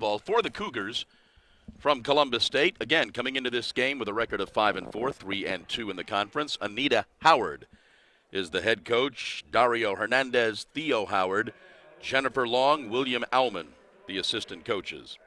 basketball for the Cougars from Columbus State. Again, coming into this game with a record of 5-4, 3-2 in the conference. Anita Howard is the head coach. Dario Hernandez, Theo Howard, Jennifer Long, William Aumann, the assistant coaches.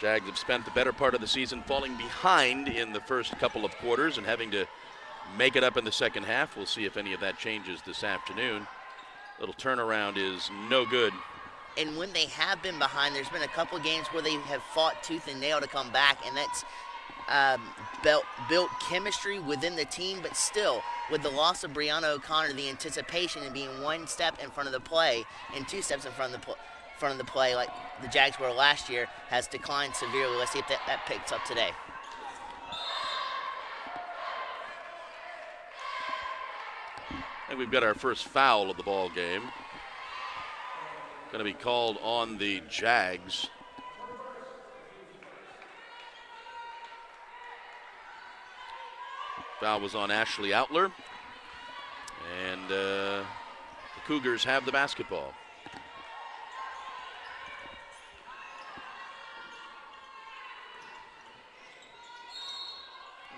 Jags have spent the better part of the season falling behind in the first couple of quarters and having to make it up in the second half. We'll see if any of that changes this afternoon. Little turnaround is no good. And when they have been behind, there's been a couple games where they have fought tooth and nail to come back, and that's built chemistry within the team. But still, with the loss of Brianna O'Connor, the anticipation in being one step in front of the play and 2 steps in front of the play like the Jags were last year has declined severely. Let's see if that picks up today. And we've got our first foul of the ball game. Going to be called on the Jags. Foul was on Ashley Outler. And the Cougars have the basketball.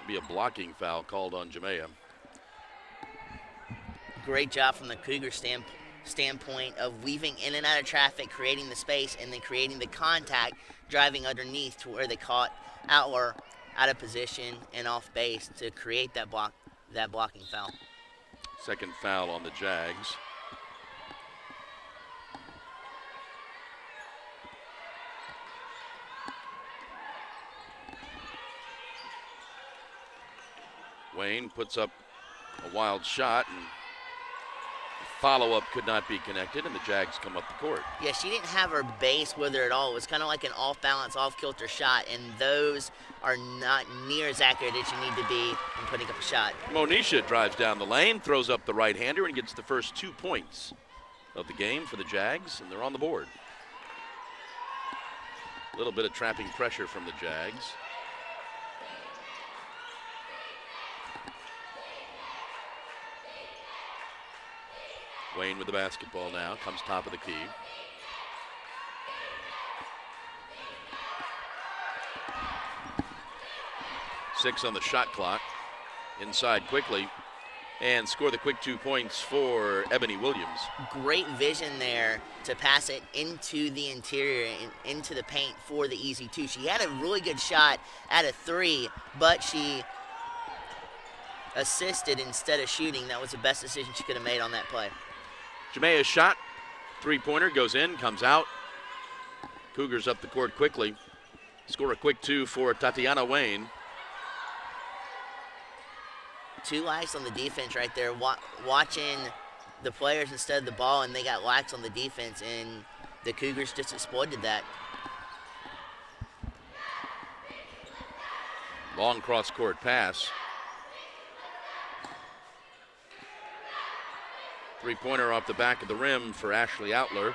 Be a blocking foul called on Jamea. Great job from the Cougar standpoint of weaving in and out of traffic, creating the space, and then creating the contact, driving underneath to where they caught Outler out of position and off base to create that blocking foul. Second foul on the Jags. Wayne puts up a wild shot, and follow-up could not be connected, and the Jags come up the court. Yeah, she didn't have her base with her at all. It was kind of like an off-balance, off-kilter shot, and those are not near as accurate as you need to be in putting up a shot. Monisha drives down the lane, throws up the right-hander, and gets the first 2 points of the game for the Jags, and they're on the board. A little bit of trapping pressure from the Jags. Wayne with the basketball now, comes top of the key. Six on the shot clock. Inside quickly, and score the quick 2 points for Ebony Williams. Great vision there to pass it into the interior and into the paint for the easy 2. She had a really good shot at a 3, but she assisted instead of shooting. That was the best decision she could have made on that play. Jamea's shot, 3-pointer, goes in, comes out. Cougars up the court quickly. Score a quick 2 for Tatiana Wayne. 2 lags on the defense right there, watching the players instead of the ball, and they got lax on the defense, and the Cougars just exploited that. Long cross-court pass. Three-pointer off the back of the rim for Ashley Outler.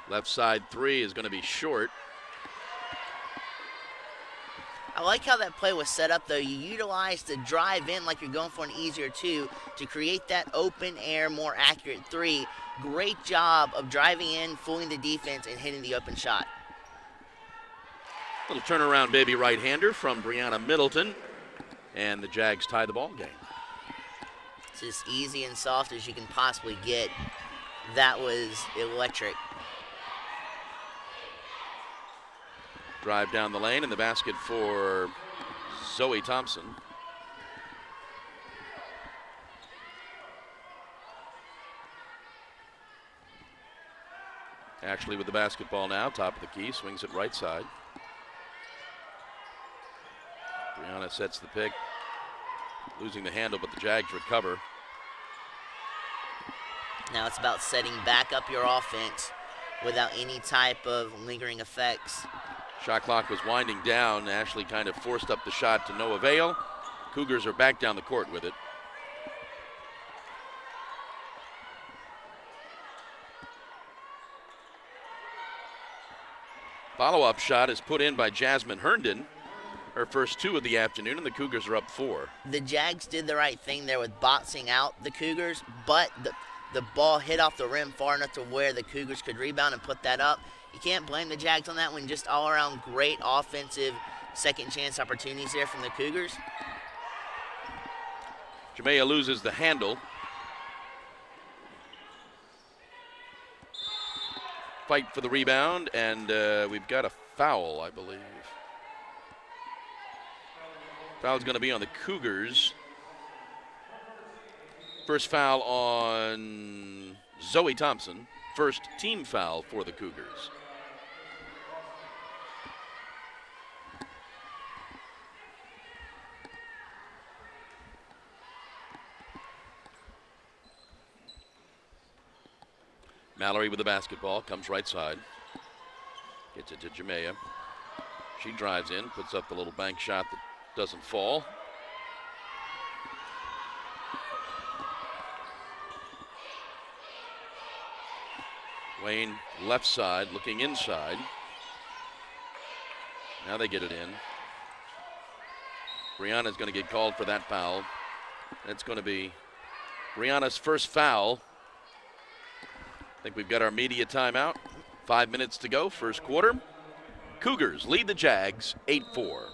Left side three is going to be short. I like how that play was set up, though. You utilize the drive in like you're going for an easier 2 to create that open air, more accurate 3. Great job of driving in, fooling the defense, and hitting the open shot. Little turnaround baby right-hander from Brianna Middleton, and the Jags tie the ball game. It's as easy and soft as you can possibly get. That was electric. Drive down the lane, and the basket for Zoe Thompson. Ashley with the basketball now, top of the key, swings it right side. Brianna sets the pick, losing the handle, but the Jags recover. Now it's about setting back up your offense without any type of lingering effects. Shot clock was winding down. Ashley kind of forced up the shot to no avail. Cougars are back down the court with it. Follow-up shot is put in by Jasmine Herndon. Her first 2 of the afternoon, and the Cougars are up 4. The Jags did the right thing there with boxing out the Cougars, but the ball hit off the rim far enough to where the Cougars could rebound and put that up. You can't blame the Jags on that one. Just all around great offensive second chance opportunities there from the Cougars. Jamea loses the handle. Fight for the rebound, and we've got a foul, I believe. Foul's going to be on the Cougars. First foul on Zoe Thompson. First team foul for the Cougars. Mallory with the basketball, comes right side. Gets it to Jamea. She drives in, puts up the little bank shot that doesn't fall. Wayne left side, looking inside. Now they get it in. Brianna's going to get called for that foul. It's going to be Brianna's first foul. I think we've got our media timeout. 5 minutes to go, first quarter. Cougars lead the Jags 8-4.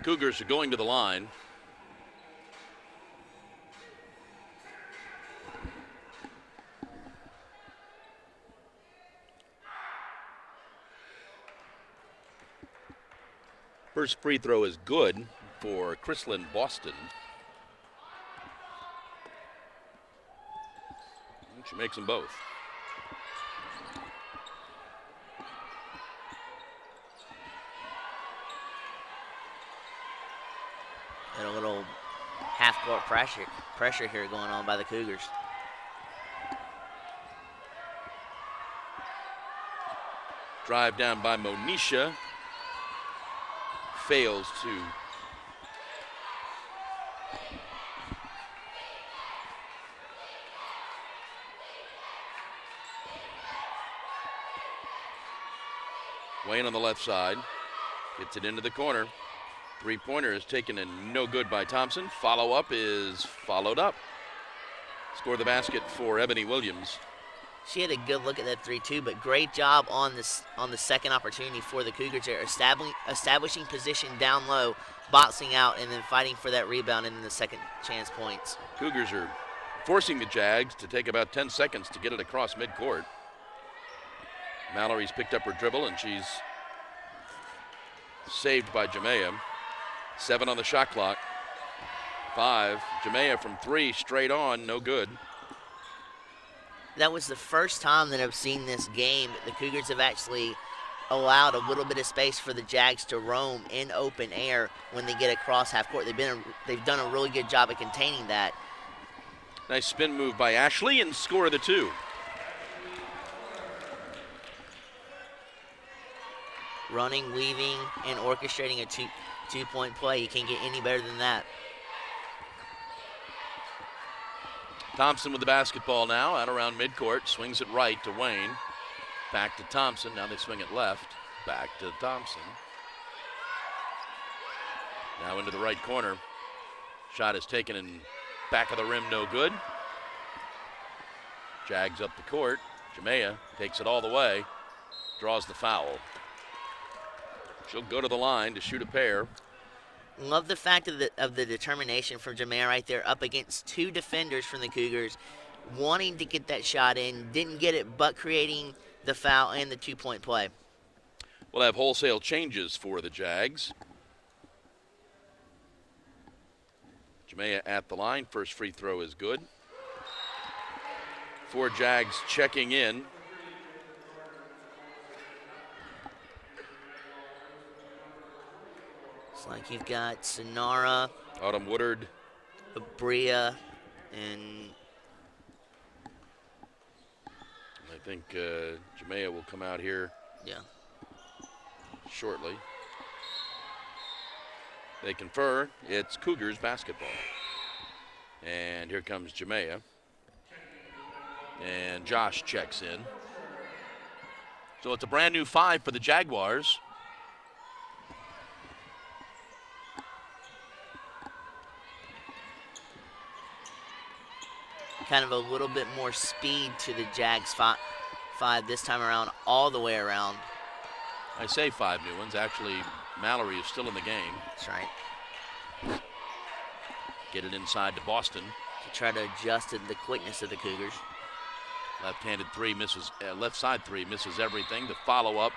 Cougars are going to the line. First free throw is good for Chrislyn Boston. And she makes them both. And a little half-court pressure here going on by the Cougars. Drive down by Monisha. Fails to Wayne on the left side. Gets it into the corner. Three-pointer is taken and no good by Thompson. Follow-up is followed up. Score the basket for Ebony Williams. She had a good look at that 3-2, but great job on the second opportunity for the Cougars there, establishing position down low, boxing out, and then fighting for that rebound and then the second chance points. Cougars are forcing the Jags to take about 10 seconds to get it across midcourt. Mallory's picked up her dribble, and she's saved by Jamea. 7 on the shot clock. 5. Jamea from 3, straight on, no good. That was the first time that I've seen this game. The Cougars have actually allowed a little bit of space for the Jags to roam in open air when they get across half court. They've done a really good job at containing that. Nice spin move by Ashley and score the 2. Running, weaving, and orchestrating a two-point play. You can't get any better than that. Thompson with the basketball now, out around midcourt, swings it right to Wayne. Back to Thompson, now they swing it left. Back to Thompson. Now into the right corner. Shot is taken in back of the rim, no good. Jags up the court. Jamea takes it all the way, draws the foul. She'll go to the line to shoot a pair. Love the fact of the determination from Jamea right there up against 2 defenders from the Cougars, wanting to get that shot in, didn't get it, but creating the foul and the 2-point play. We'll have wholesale changes for the Jags. Jamea at the line. First free throw is good. 4 Jags checking in. It's like you've got Sonara, Autumn Woodard, Abria, and I think Jamea will come out here shortly. They confer. It's Cougars basketball. And here comes Jamea. And Josh checks in. So it's a brand new 5 for the Jaguars. kind of a little bit more speed to the Jags five this time around, all the way around. I say 5 new ones. Actually, Mallory is still in the game. That's right. Get it inside to Boston. To try to adjust to the quickness of the Cougars. Left-handed three misses, left side three misses everything. The follow-up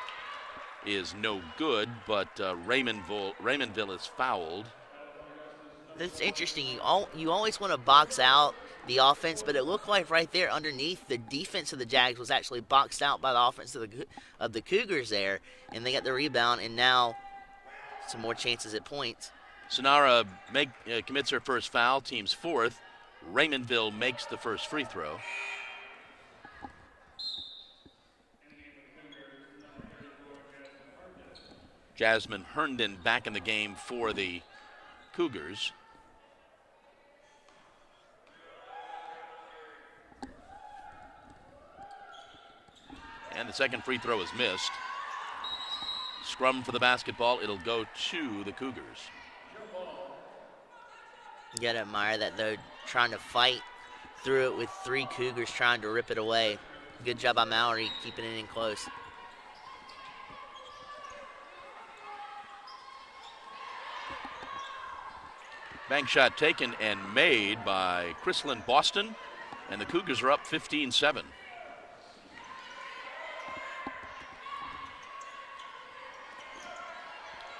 is no good, but Raymondville is fouled. That's interesting. You always want to box out the offense, but it looked like right there underneath the defense of the Jags was actually boxed out by the offense of the Cougars there, and they got the rebound, and now some more chances at points. Sonara commits her first foul, team's fourth. Raymondville makes the first free throw. Jasmine Herndon back in the game for the Cougars. And the second free throw is missed. Scrum for the basketball. It'll go to the Cougars. You got to admire that, though, trying to fight through it with 3 Cougars trying to rip it away. Good job by Mallory keeping it in close. Bank shot taken and made by Chrislyn Boston, and the Cougars are up 15-7.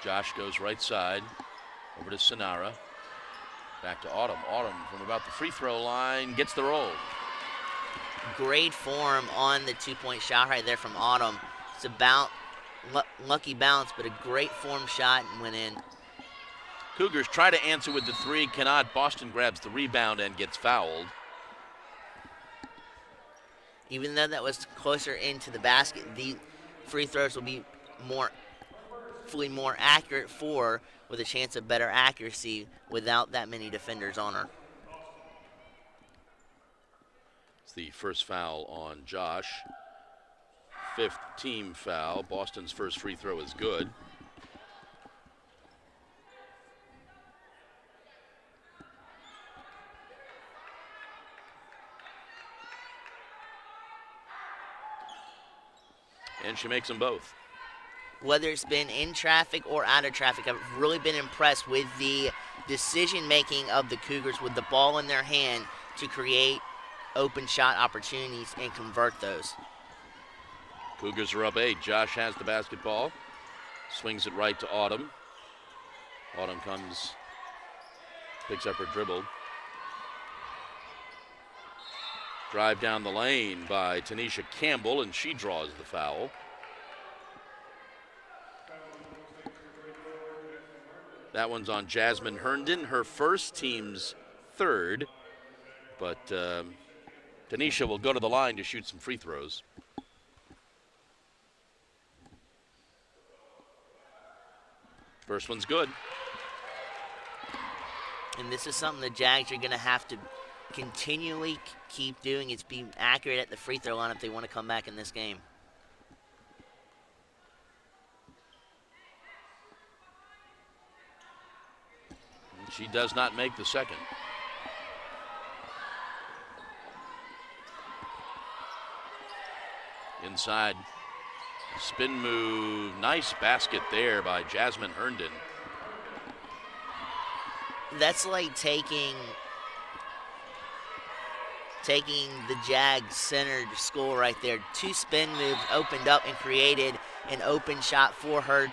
Josh goes right side, over to Sonara. Back to Autumn. Autumn from about the free throw line gets the roll. Great form on the two-point shot right there from Autumn. It's about lucky bounce, but a great form shot and went in. Cougars try to answer with the three, cannot. Boston grabs the rebound and gets fouled. Even though that was closer into the basket, the free throws will be more accurate with a chance of better accuracy without that many defenders on her. It's the first foul on Josh. 5th team foul. Boston's first free throw is good. And she makes them both. Whether it's been in traffic or out of traffic, I've really been impressed with the decision-making of the Cougars with the ball in their hand to create open shot opportunities and convert those. Cougars are up 8. Josh has the basketball. Swings it right to Autumn. Autumn picks up her dribble. Drive down the lane by Tanisha Campbell, and she draws the foul. That one's on Jasmine Herndon, her first, team's third. But Tanisha will go to the line to shoot some free throws. First one's good. And this is something the Jags are going to have to continually keep doing. It's being accurate at the free throw line if they want to come back in this game. She does not make the second. Inside. Spin move. Nice basket there by Jasmine Herndon. That's like taking the Jags center to school right there. 2 spin moves opened up and created an open shot for her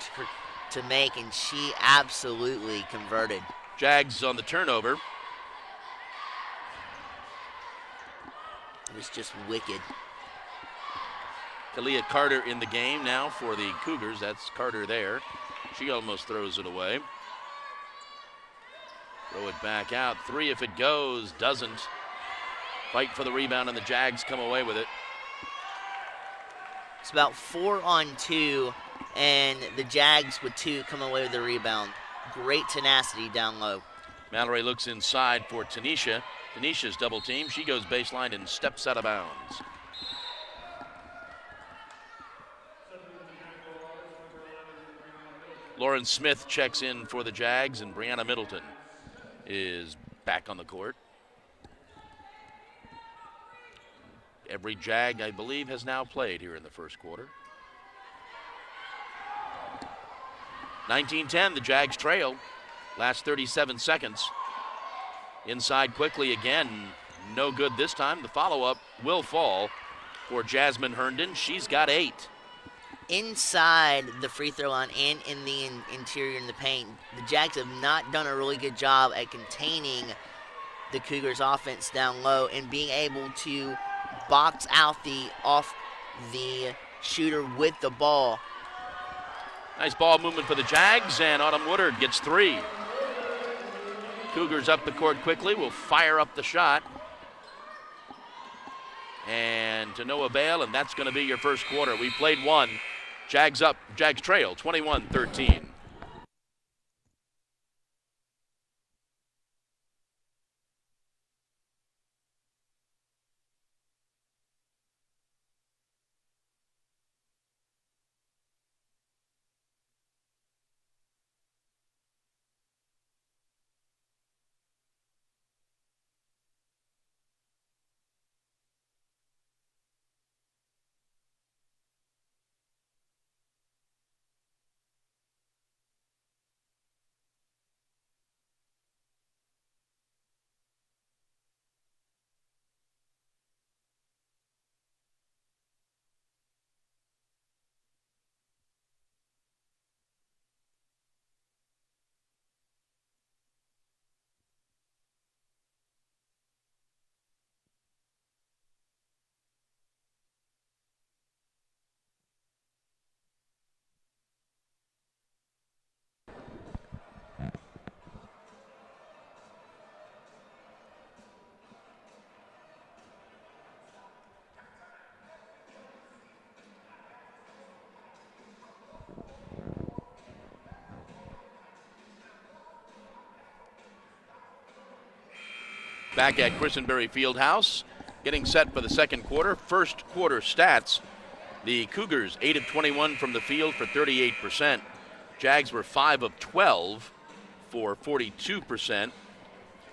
to make, and she absolutely converted. Jags on the turnover. It was just wicked. Kalia Carter in the game now for the Cougars. That's Carter there. She almost throws it away. Throw it back out. 3 if it goes. Doesn't. Fight for the rebound, and the Jags come away with it. It's about 4 on 2, and the Jags with 2 come away with the rebound. Great tenacity down low. Mallory looks inside for Tanisha. Tanisha's double team. She goes baseline and steps out of bounds. Lauren Smith checks in for the Jags, and Brianna Middleton is back on the court. Every Jag, I believe, has now played here in the first quarter. 19-10, the Jags trail. Last 37 seconds. Inside quickly again. No good this time. The follow-up will fall for Jasmine Herndon. She's got 8. Inside the free throw line and in the interior in the paint, the Jags have not done a really good job at containing the Cougars offense down low and being able to box out the shooter with the ball. Nice ball movement for the Jags, and Autumn Woodard gets 3. Cougars up the court quickly, will fire up the shot. And to no avail, and that's going to be your first quarter. We played 1. Jags up, Jags trail, 21-13. Back at Christenberry Fieldhouse, getting set for the second quarter. First quarter stats. The Cougars 8 of 21 from the field for 38%. Jags were 5 of 12 for 42%.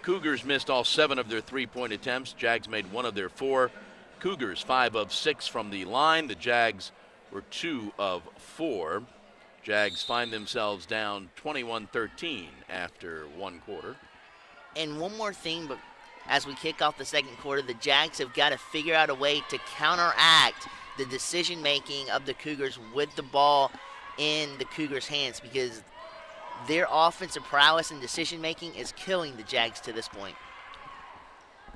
Cougars missed all 7 of their 3-point attempts. Jags made 1 of their 4. Cougars 5 of 6 from the line. The Jags were 2 of 4. Jags find themselves down 21-13 after one quarter. And one more thing, but as we kick off the second quarter, the Jags have got to figure out a way to counteract the decision-making of the Cougars with the ball in the Cougars' hands, because their offensive prowess and decision-making is killing the Jags to this point.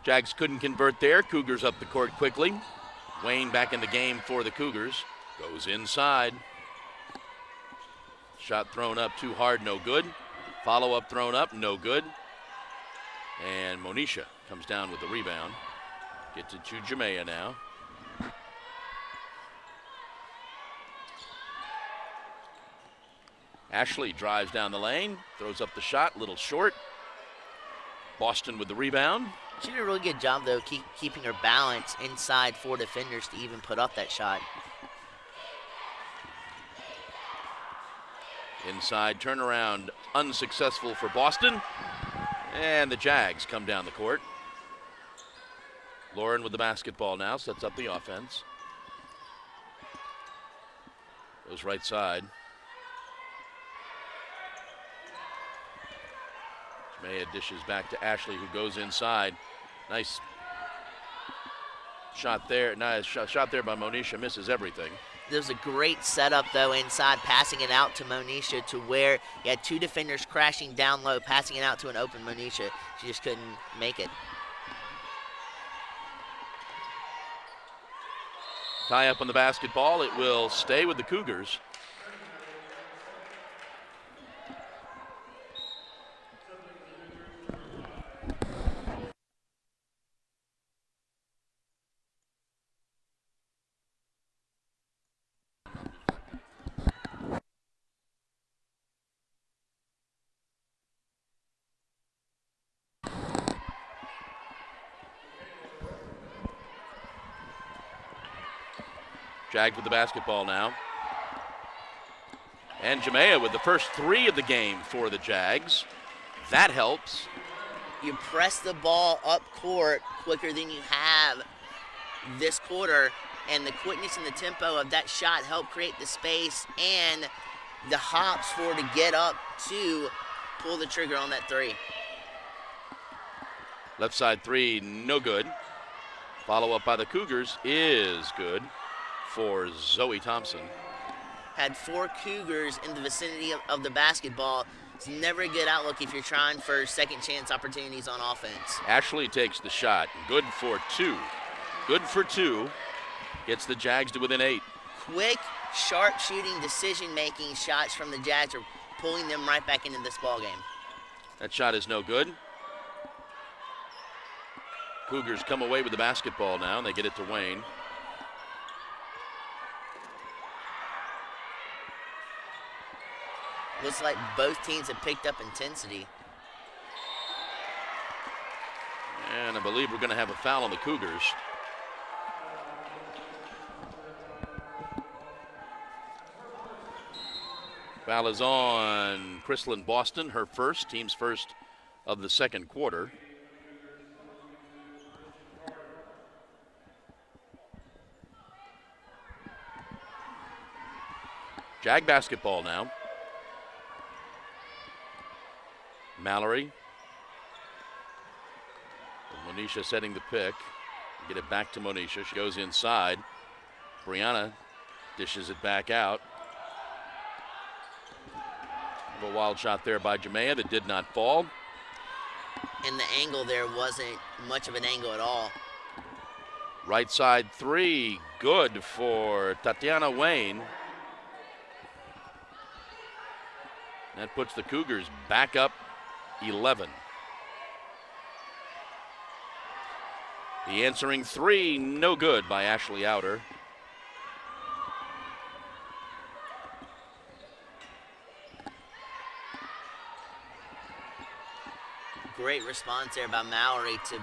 Jags couldn't convert there. Cougars up the court quickly. Wayne back in the game for the Cougars. Goes inside. Shot thrown up too hard, no good. Follow-up thrown up, no good. And Monisha comes down with the rebound. Gets it to Jamea now. Ashley drives down the lane, throws up the shot, little short. Boston with the rebound. She did a really good job, though, keeping her balance inside 4 defenders to even put up that shot. Inside turnaround, unsuccessful for Boston. And the Jags come down the court. Lauren with the basketball now, sets up the offense. Goes right side. Maya dishes back to Ashley, who goes inside. Nice shot there. Nice shot there by Monisha. Misses everything. There was a great setup, though, inside, passing it out to Monisha to where you had 2 defenders crashing down low, passing it out to an open Monisha. She just couldn't make it. Tie up on the basketball. It will stay with the Cougars. Jags with the basketball now. And Jamea with the first 3 of the game for the Jags. That helps. You press the ball up court quicker than you have this quarter, and the quickness and the tempo of that shot helped create the space and the hops for to get up to pull the trigger on that 3. Left side 3, no good. Follow up by the Cougars is good for Zoe Thompson. Had 4 Cougars in the vicinity of the basketball. It's never a good outlook if you're trying for second chance opportunities on offense. Ashley takes the shot. Good for 2. Good for 2. Gets the Jags to within 8. Quick, sharp shooting, decision-making shots from the Jags are pulling them right back into this ball game. That shot is no good. Cougars come away with the basketball now, and they get it to Wayne. Looks like both teams have picked up intensity. And I believe we're going to have a foul on the Cougars. Foul is on Chrislyn Boston, her first, team's first of the second quarter. Jag basketball now. Mallory. Monisha setting the pick. Get it back to Monisha. She goes inside. Brianna dishes it back out. A wild shot there by Jamea that did not fall. And the angle there wasn't much of an angle at all. Right side 3, good for Tatiana Wayne. That puts the Cougars back up 11. The answering 3, no good by Ashley Outer. great response there by Mallory to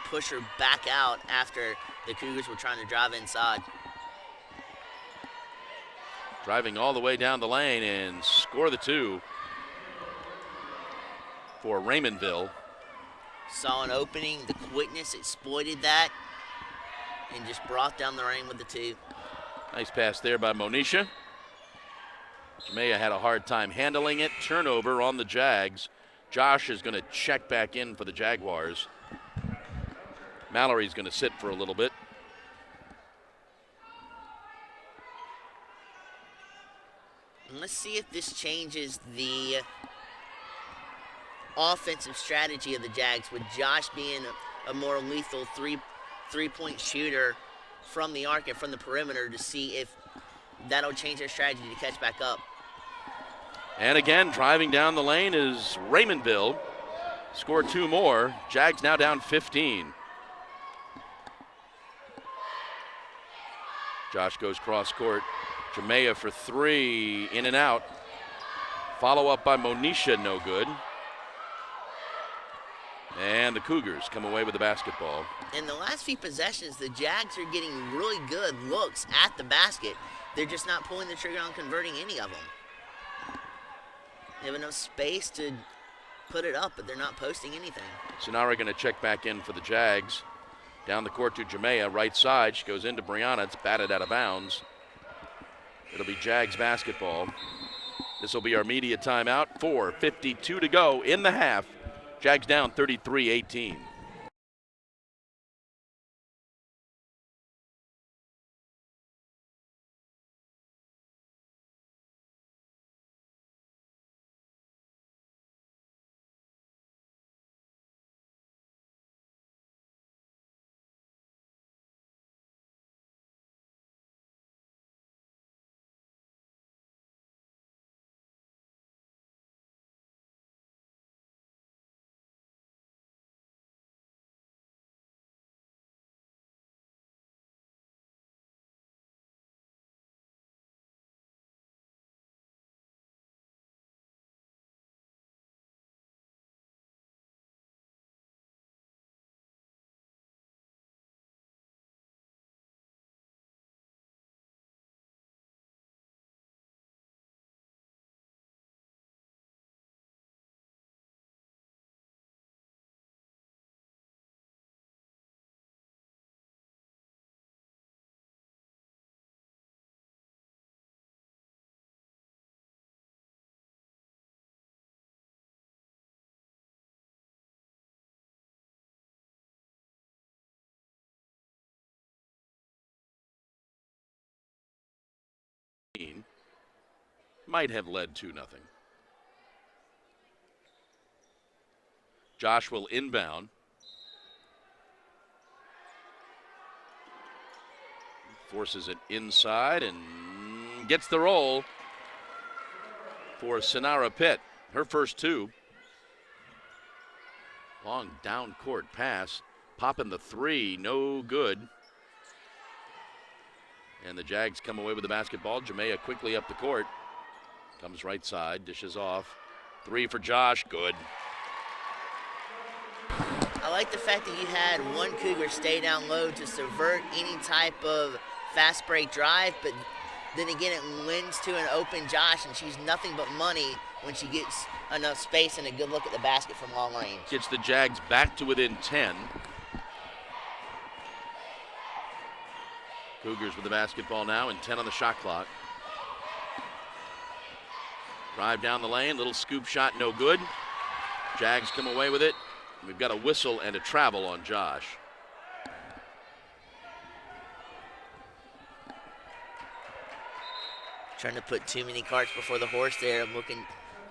push her back out after the Cougars were trying to drive inside. Driving all the way down the lane and score the 2 for Raymondville. Saw an opening, the quickness exploited that, and just brought down the rain with the 2. Nice pass there by Monisha. Jamea had a hard time handling it. Turnover on the Jags. Josh is going to check back in for the Jaguars. Mallory's going to sit for a little bit. And let's see if this changes the offensive strategy of the Jags, with Josh being a more lethal three-point shooter from the arc and from the perimeter, to see if that'll change their strategy to catch back up. And again, driving down the lane is Raymondville. Scored 2 more. Jags now down 15. Josh goes cross court. Jamea for 3, in and out. Follow up by Monisha, no good. And the Cougars come away with the basketball. In the last few possessions, the Jags are getting really good looks at the basket. They're just not pulling the trigger on converting any of them. They have enough space to put it up, but they're not posting anything. Sonara going to check back in for the Jags. Down the court to Jamea, right side. She goes into Brianna. It's batted out of bounds. It'll be Jags basketball. This will be our media timeout. 4:52 to go in the half. Jags down 33-18. Might have led 2-0. Josh will inbound. Forces it inside and gets the roll for Sonara Pitt. Her first 2. Long down court pass. Popping the 3, no good. And the Jags come away with the basketball. Jamea quickly up the court. Comes right side, dishes off. 3 for Josh, good. I like the fact that you had one Cougar stay down low to subvert any type of fast break drive, but then again it lends to an open Josh, and she's nothing but money when she gets enough space and a good look at the basket from long range. Gets the Jags back to within 10. Cougars with the basketball now and 10 on the shot clock. Drive down the lane, little scoop shot, no good. Jags come away with it. We've got a whistle and a travel on Josh. Trying to put too many carts before the horse there. I'm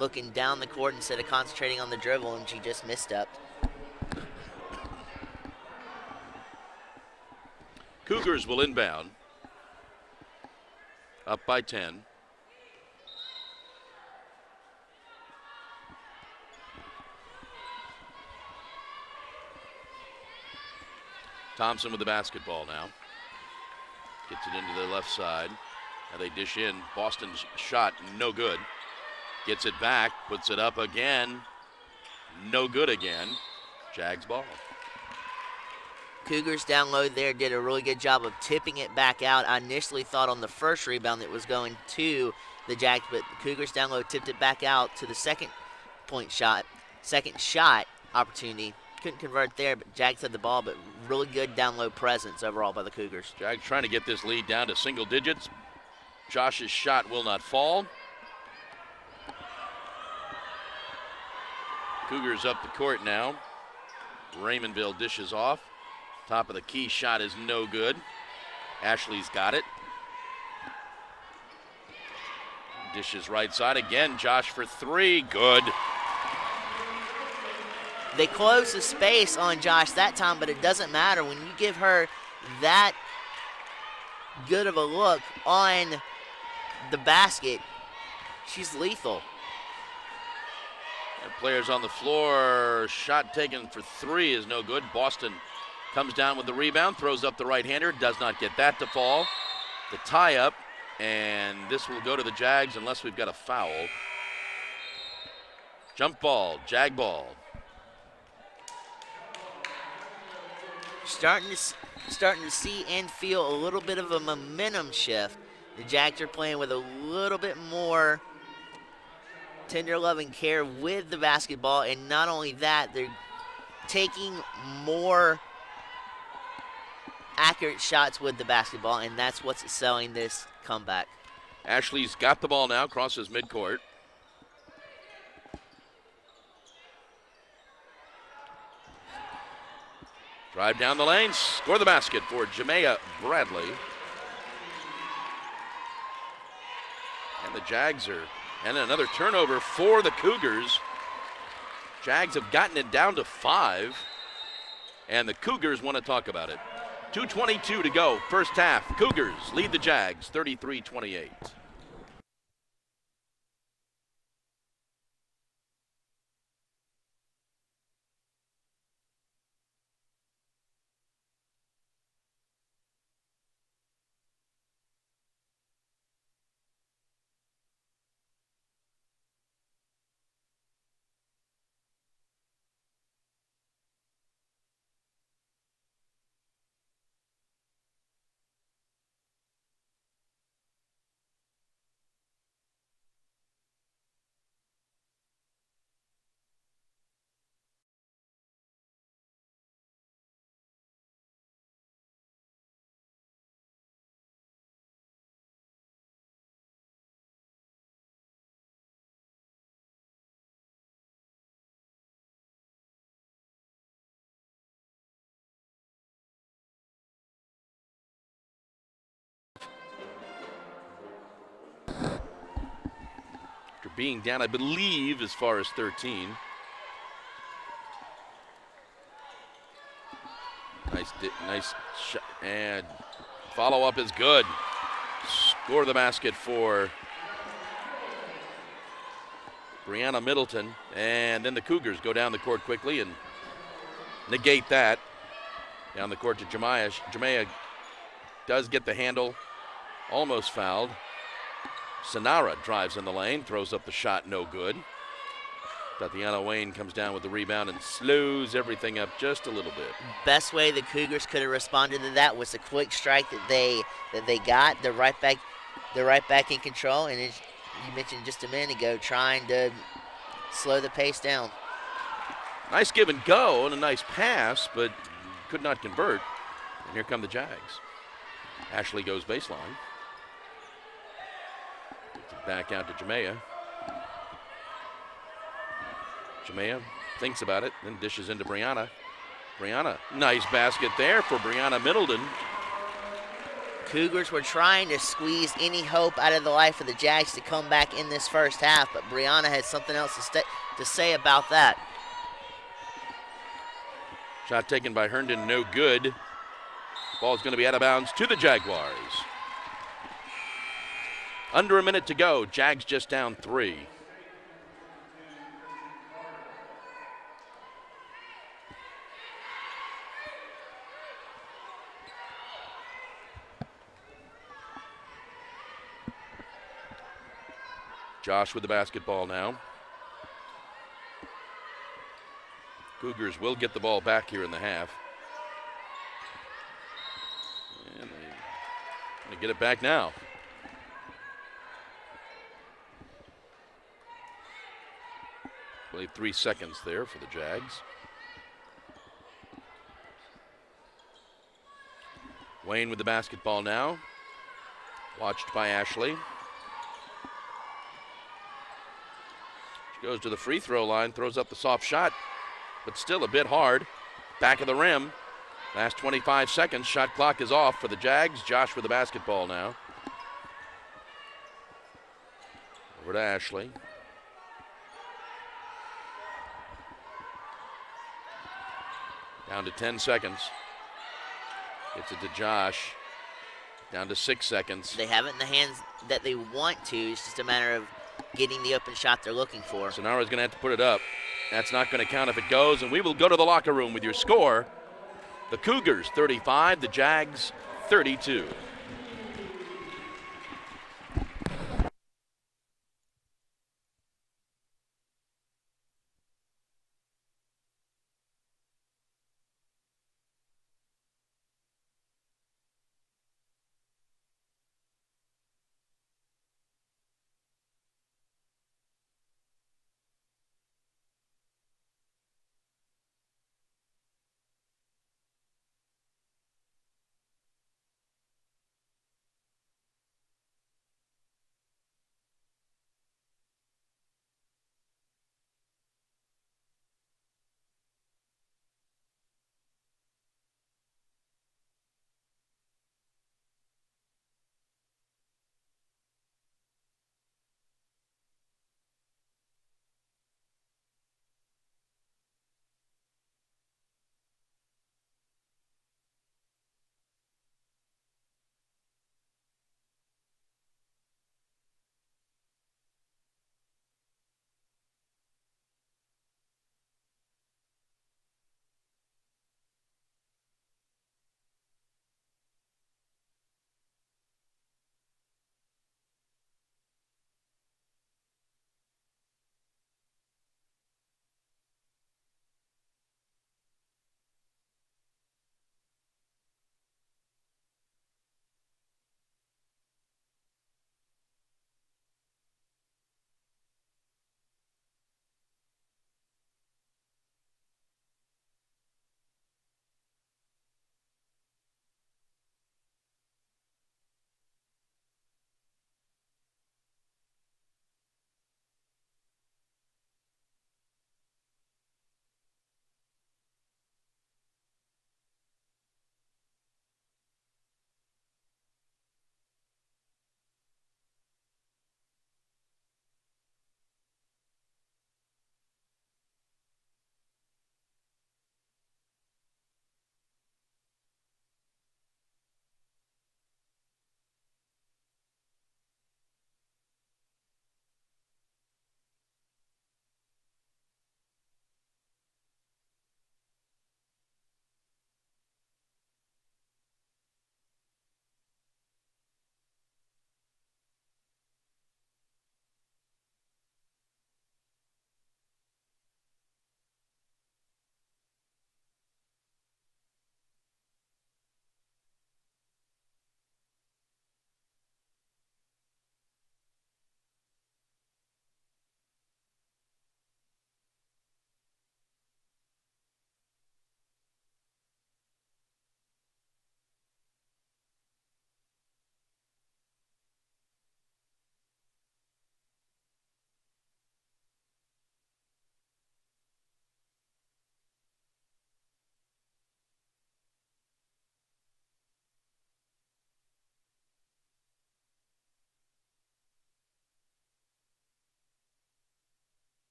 looking down the court instead of concentrating on the dribble, and she just misstepped. Cougars will inbound. Up by 10. Thompson with the basketball now. Gets it into the left side. Now they dish in. Boston's shot, no good. Gets it back, puts it up again. No good again. Jags ball. Cougars down low there did a really good job of tipping it back out. I initially thought on the first rebound it was going to the Jags, but the Cougars down low tipped it back out to the second shot opportunity. Couldn't convert there, but Jags had the ball, but really good down low presence overall by the Cougars. Jags trying to get this lead down to single digits. Josh's shot will not fall. Cougars up the court now. Raymondville dishes off. Top of the key shot is no good. Ashley's got it. Dishes right side again. Josh for three. Good. They closed the space on Josh that time, but it doesn't matter. When you give her that good of a look on the basket, she's lethal. And players on the floor. Shot taken for three is no good. Boston comes down with the rebound, throws up the right-hander, does not get that to fall. The tie-up, and this will go to the Jags unless we've got a foul. Jump ball, Jag ball. Starting to see and feel a little bit of a momentum shift. The Jags are playing with a little bit more tender love and care with the basketball, and not only that, they're taking more accurate shots with the basketball, and that's what's selling this comeback. Ashley's got the ball now, crosses midcourt. Drive down the lane, score the basket for Jamea Bradley. And the Jags are, and another turnover for the Cougars. Jags have gotten it down to 5, and the Cougars want to talk about it. 2:22 to go, first half. Cougars lead the Jags 33-28. Being down, I believe, as far as 13. Nice shot, and follow-up is good. Score the basket for Brianna Middleton, and then the Cougars go down the court quickly and negate that. Down the court to Jamea. Jamea does get the handle, almost fouled. Sonara drives in the lane, throws up the shot, no good. Tatiana Wayne comes down with the rebound and slows everything up just a little bit. Best way the Cougars could have responded to that was the quick strike that they got. They're right back in control, and as you mentioned just a minute ago, trying to slow the pace down. Nice give and go and a nice pass, but could not convert. And here come the Jags. Ashley goes baseline. Back out to Jamea. Jamea thinks about it, then dishes into Brianna. Brianna, nice basket there for Brianna Middleton. Cougars were trying to squeeze any hope out of the life of the Jags to come back in this first half, but Brianna had something else to say about that. Shot taken by Herndon, no good. Ball's going to be out of bounds to the Jaguars. Under a minute to go. Jags just down 3. Josh with the basketball now. Cougars will get the ball back here in the half. And they get it back now. Only 3 seconds there for the Jags. Wayne with the basketball now. Watched by Ashley. She goes to the free throw line, throws up the soft shot, but still a bit hard. Back of the rim. Last 25 seconds. Shot clock is off for the Jags. Josh with the basketball now. Over to Ashley. Down to 10 seconds. Gets it to Josh. Down to 6 seconds. They have it in the hands that they want to. It's just a matter of getting the open shot they're looking for. Sonara's going to have to put it up. That's not going to count if it goes, and we will go to the locker room with your score. The Cougars 35, the Jags 32.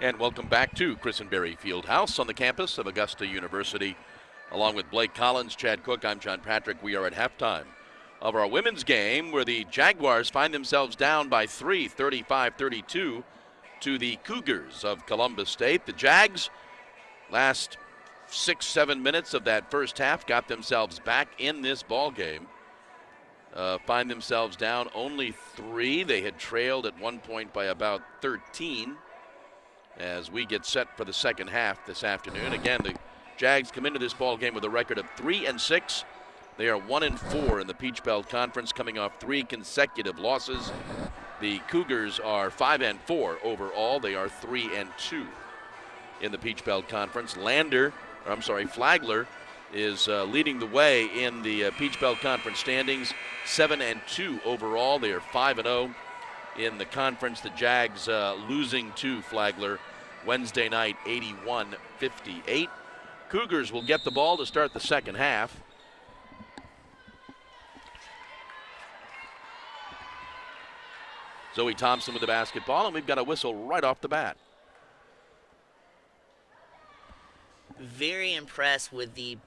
And welcome back to Christenberry Fieldhouse on the campus of Augusta University. Along with Blake Collins, Chad Cook, I'm John Patrick. We are at halftime of our women's game where the Jaguars find themselves down by 3, 35-32 to the Cougars of Columbus State. The Jags, last 6-7 minutes of that first half, got themselves back in this ball game. Find themselves down only 3. They had trailed at one point by about 13. As we get set for the second half this afternoon. Again, the Jags come into this ball game with a record of 3-6. They are 1-4 in the Peach Belt Conference, coming off 3 consecutive losses. The Cougars are 5-4 overall. They are 3-2 in the Peach Belt Conference. Flagler is leading the way in the Peach Belt Conference standings, 7-2 overall. They are 5-0. In the conference, the Jags losing to Flagler Wednesday night, 81-58. Cougars will get the ball to start the second half. Zoe Thompson with the basketball, and we've got a whistle right off the bat. Very impressed with the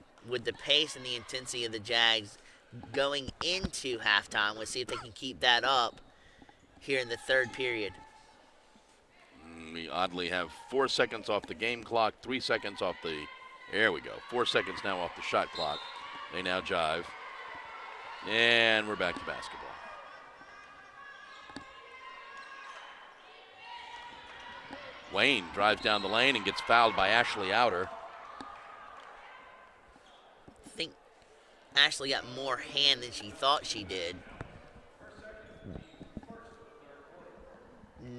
pace and the intensity of the Jags going into halftime. We'll see if they can keep that up here in the third period. We oddly have 4 seconds off the game clock, 3 seconds off the, there we go, 4 seconds now off the shot clock. They now jive. And we're back to basketball. Wayne drives down the lane and gets fouled by Ashley Outer. I think Ashley got more hand than she thought she did.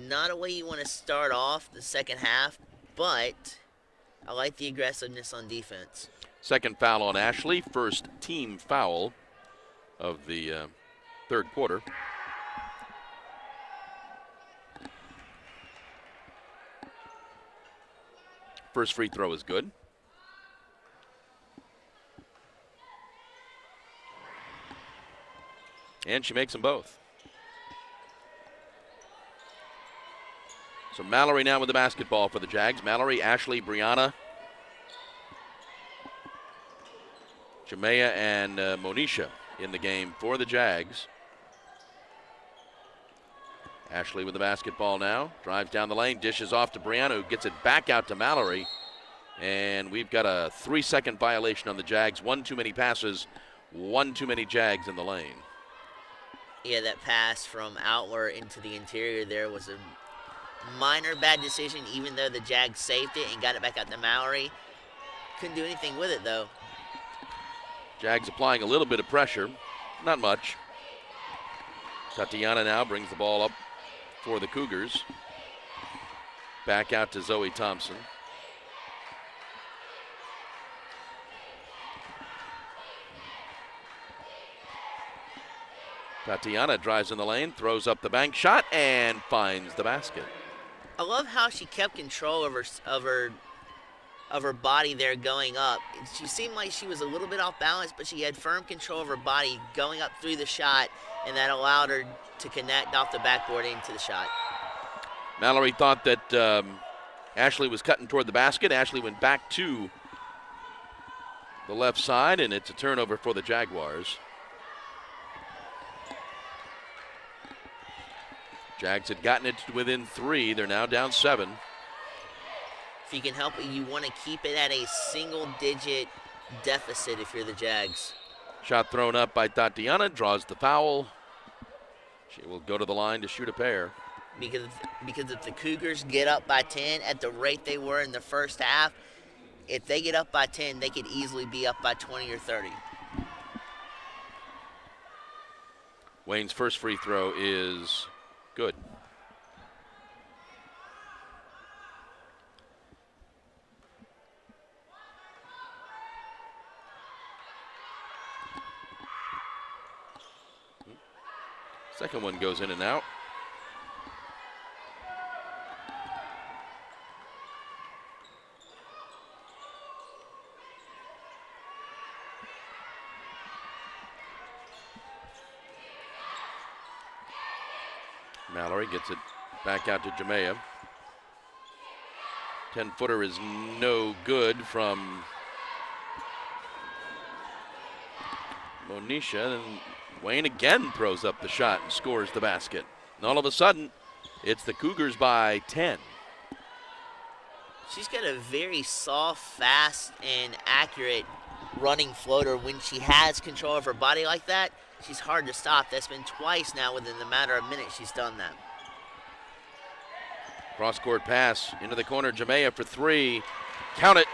Not a way you want to start off the second half, but I like the aggressiveness on defense. Second foul on Ashley, first team foul of the third quarter. First free throw is good. And she makes them both. So Mallory now with the basketball for the Jags. Mallory, Ashley, Brianna, Jamea, and Monisha in the game for the Jags. Ashley with the basketball now. Drives down the lane, dishes off to Brianna, who gets it back out to Mallory. And we've got a 3-second violation on the Jags. One too many passes, one too many Jags in the lane. Yeah, that pass from outward into the interior there was a minor bad decision, even though the Jags saved it and got it back out to Mallory. Couldn't do anything with it, though. Jags applying a little bit of pressure. Not much. Tatiana now brings the ball up for the Cougars. Back out to Zoe Thompson. Tatiana drives in the lane, throws up the bank shot, and finds the basket. I love how she kept control of her body there going up. She seemed like she was a little bit off balance, but she had firm control of her body going up through the shot, and that allowed her to connect off the backboard into the shot. Mallory thought that Ashley was cutting toward the basket. Ashley went back to the left side, and it's a turnover for the Jaguars. Jags had gotten it to within 3. They're now down 7. If you can help it, you want to keep it at a single-digit deficit if you're the Jags. Shot thrown up by Tatiana, draws the foul. She will go to the line to shoot a pair. Because if the Cougars get up by 10 at the rate they were in the first half, if they get up by 10, they could easily be up by 20 or 30. Wayne's first free throw is good. Second one goes in and out. Mallory gets it back out to Jamea. 10-footer is no good from Monisha. And Wayne again throws up the shot and scores the basket. And all of a sudden, it's the Cougars by 10. She's got a very soft, fast, and accurate running floater. When she has control of her body like that, she's hard to stop. That's been twice now within the matter of minutes she's done that. Cross-court pass into the corner. Jamea for three. Count it.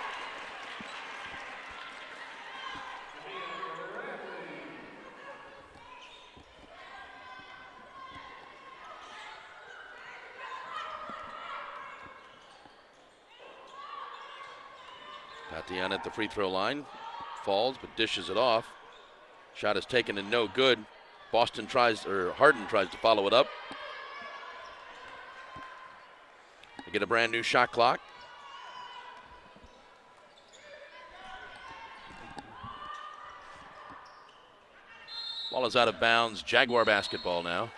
Tatiana at the free throw line. Falls, but dishes it off. Shot is taken and no good. Harden tries to follow it up. They get a brand new shot clock. Ball is out of bounds. Jaguar basketball now.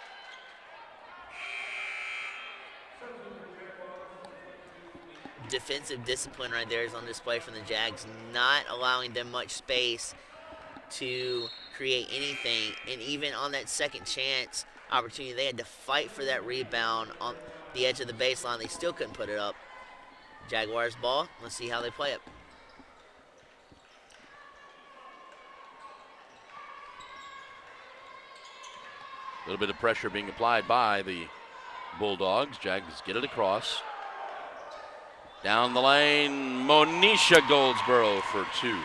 Defensive discipline right there is on display from the Jags, not allowing them much space to create anything. And even on that second chance opportunity, they had to fight for that rebound on the edge of the baseline. They still couldn't put it up. Jaguars ball. Let's see how they play it. A little bit of pressure being applied by the Bulldogs. Jags get it across. Down the lane, Monisha Goldsboro for two.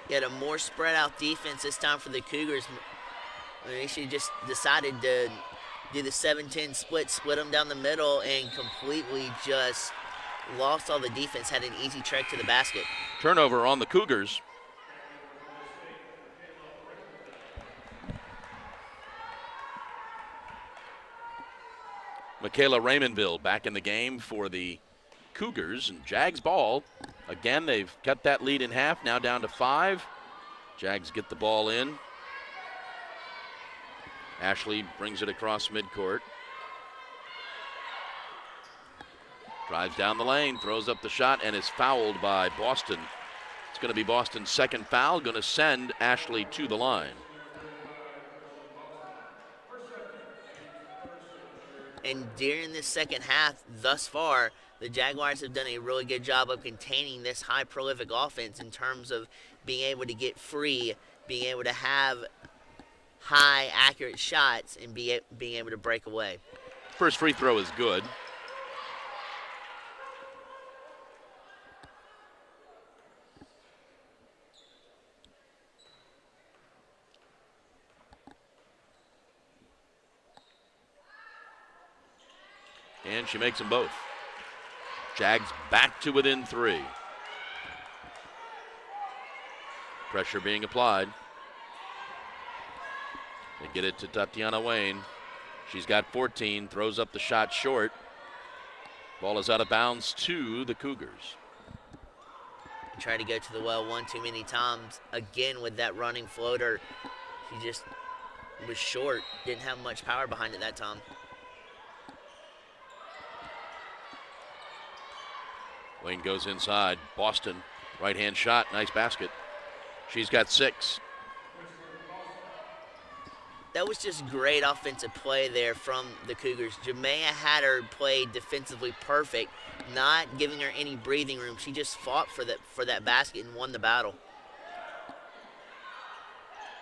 Yet a more spread out defense this time for the Cougars. Monisha just decided to do the 7-10 split them down the middle, and completely just lost all the defense, had an easy trek to the basket. Turnover on the Cougars. Michaela Raymondville back in the game for the Cougars, and Jags ball. Again, they've cut that lead in half, now down to 5. Jags get the ball in. Ashley brings it across midcourt. Drives down the lane, throws up the shot, and is fouled by Boston. It's going to be Boston's second foul, going to send Ashley to the line. And during this second half, thus far, the Jaguars have done a really good job of containing this high prolific offense in terms of being able to get free, being able to have high accurate shots, and being able to break away. First free throw is good. And she makes them both. Jags back to within 3. Pressure being applied. They get it to Tatiana Wayne. She's got 14, throws up the shot short. Ball is out of bounds to the Cougars. Tried to go to the well one too many times. Again with that running floater. She just was short, didn't have much power behind it that time. Wayne goes inside. Boston, right-hand shot, nice basket. She's got 6. That was just great offensive play there from the Cougars. Jamea had her play defensively perfect, not giving her any breathing room. She just fought for that basket and won the battle.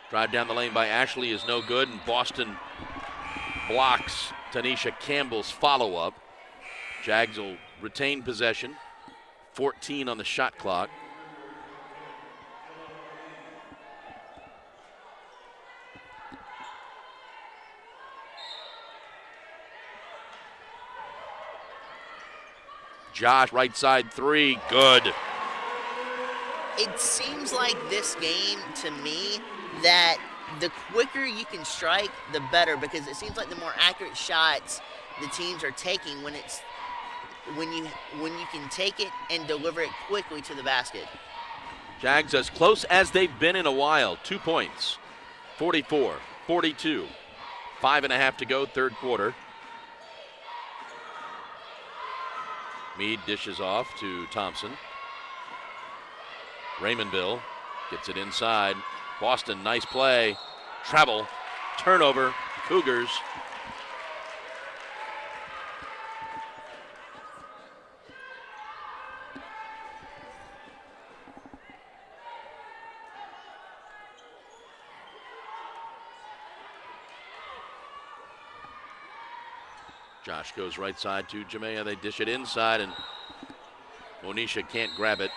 Drive down the lane by Ashley is no good, and Boston blocks Tanisha Campbell's follow-up. Jags will retain possession. 14 on the shot clock. Josh, right side 3, good. It seems like this game to me that the quicker you can strike, the better, because it seems like the more accurate shots the teams are taking when you can take it and deliver it quickly to the basket. Jags as close as they've been in a while. 2 points. 44-42. 5.5 to go, third quarter. Meade dishes off to Thompson. Raymondville gets it inside. Boston, nice play. Travel, turnover, Cougars. Josh goes right side to Jamea. They dish it inside, and Monisha can't grab it.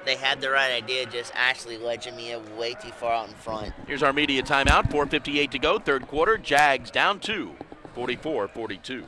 They had the right idea, just Ashley led Jamea way too far out in front. Here's our media timeout, 4:58 to go, third quarter. Jags down 2, 44-42.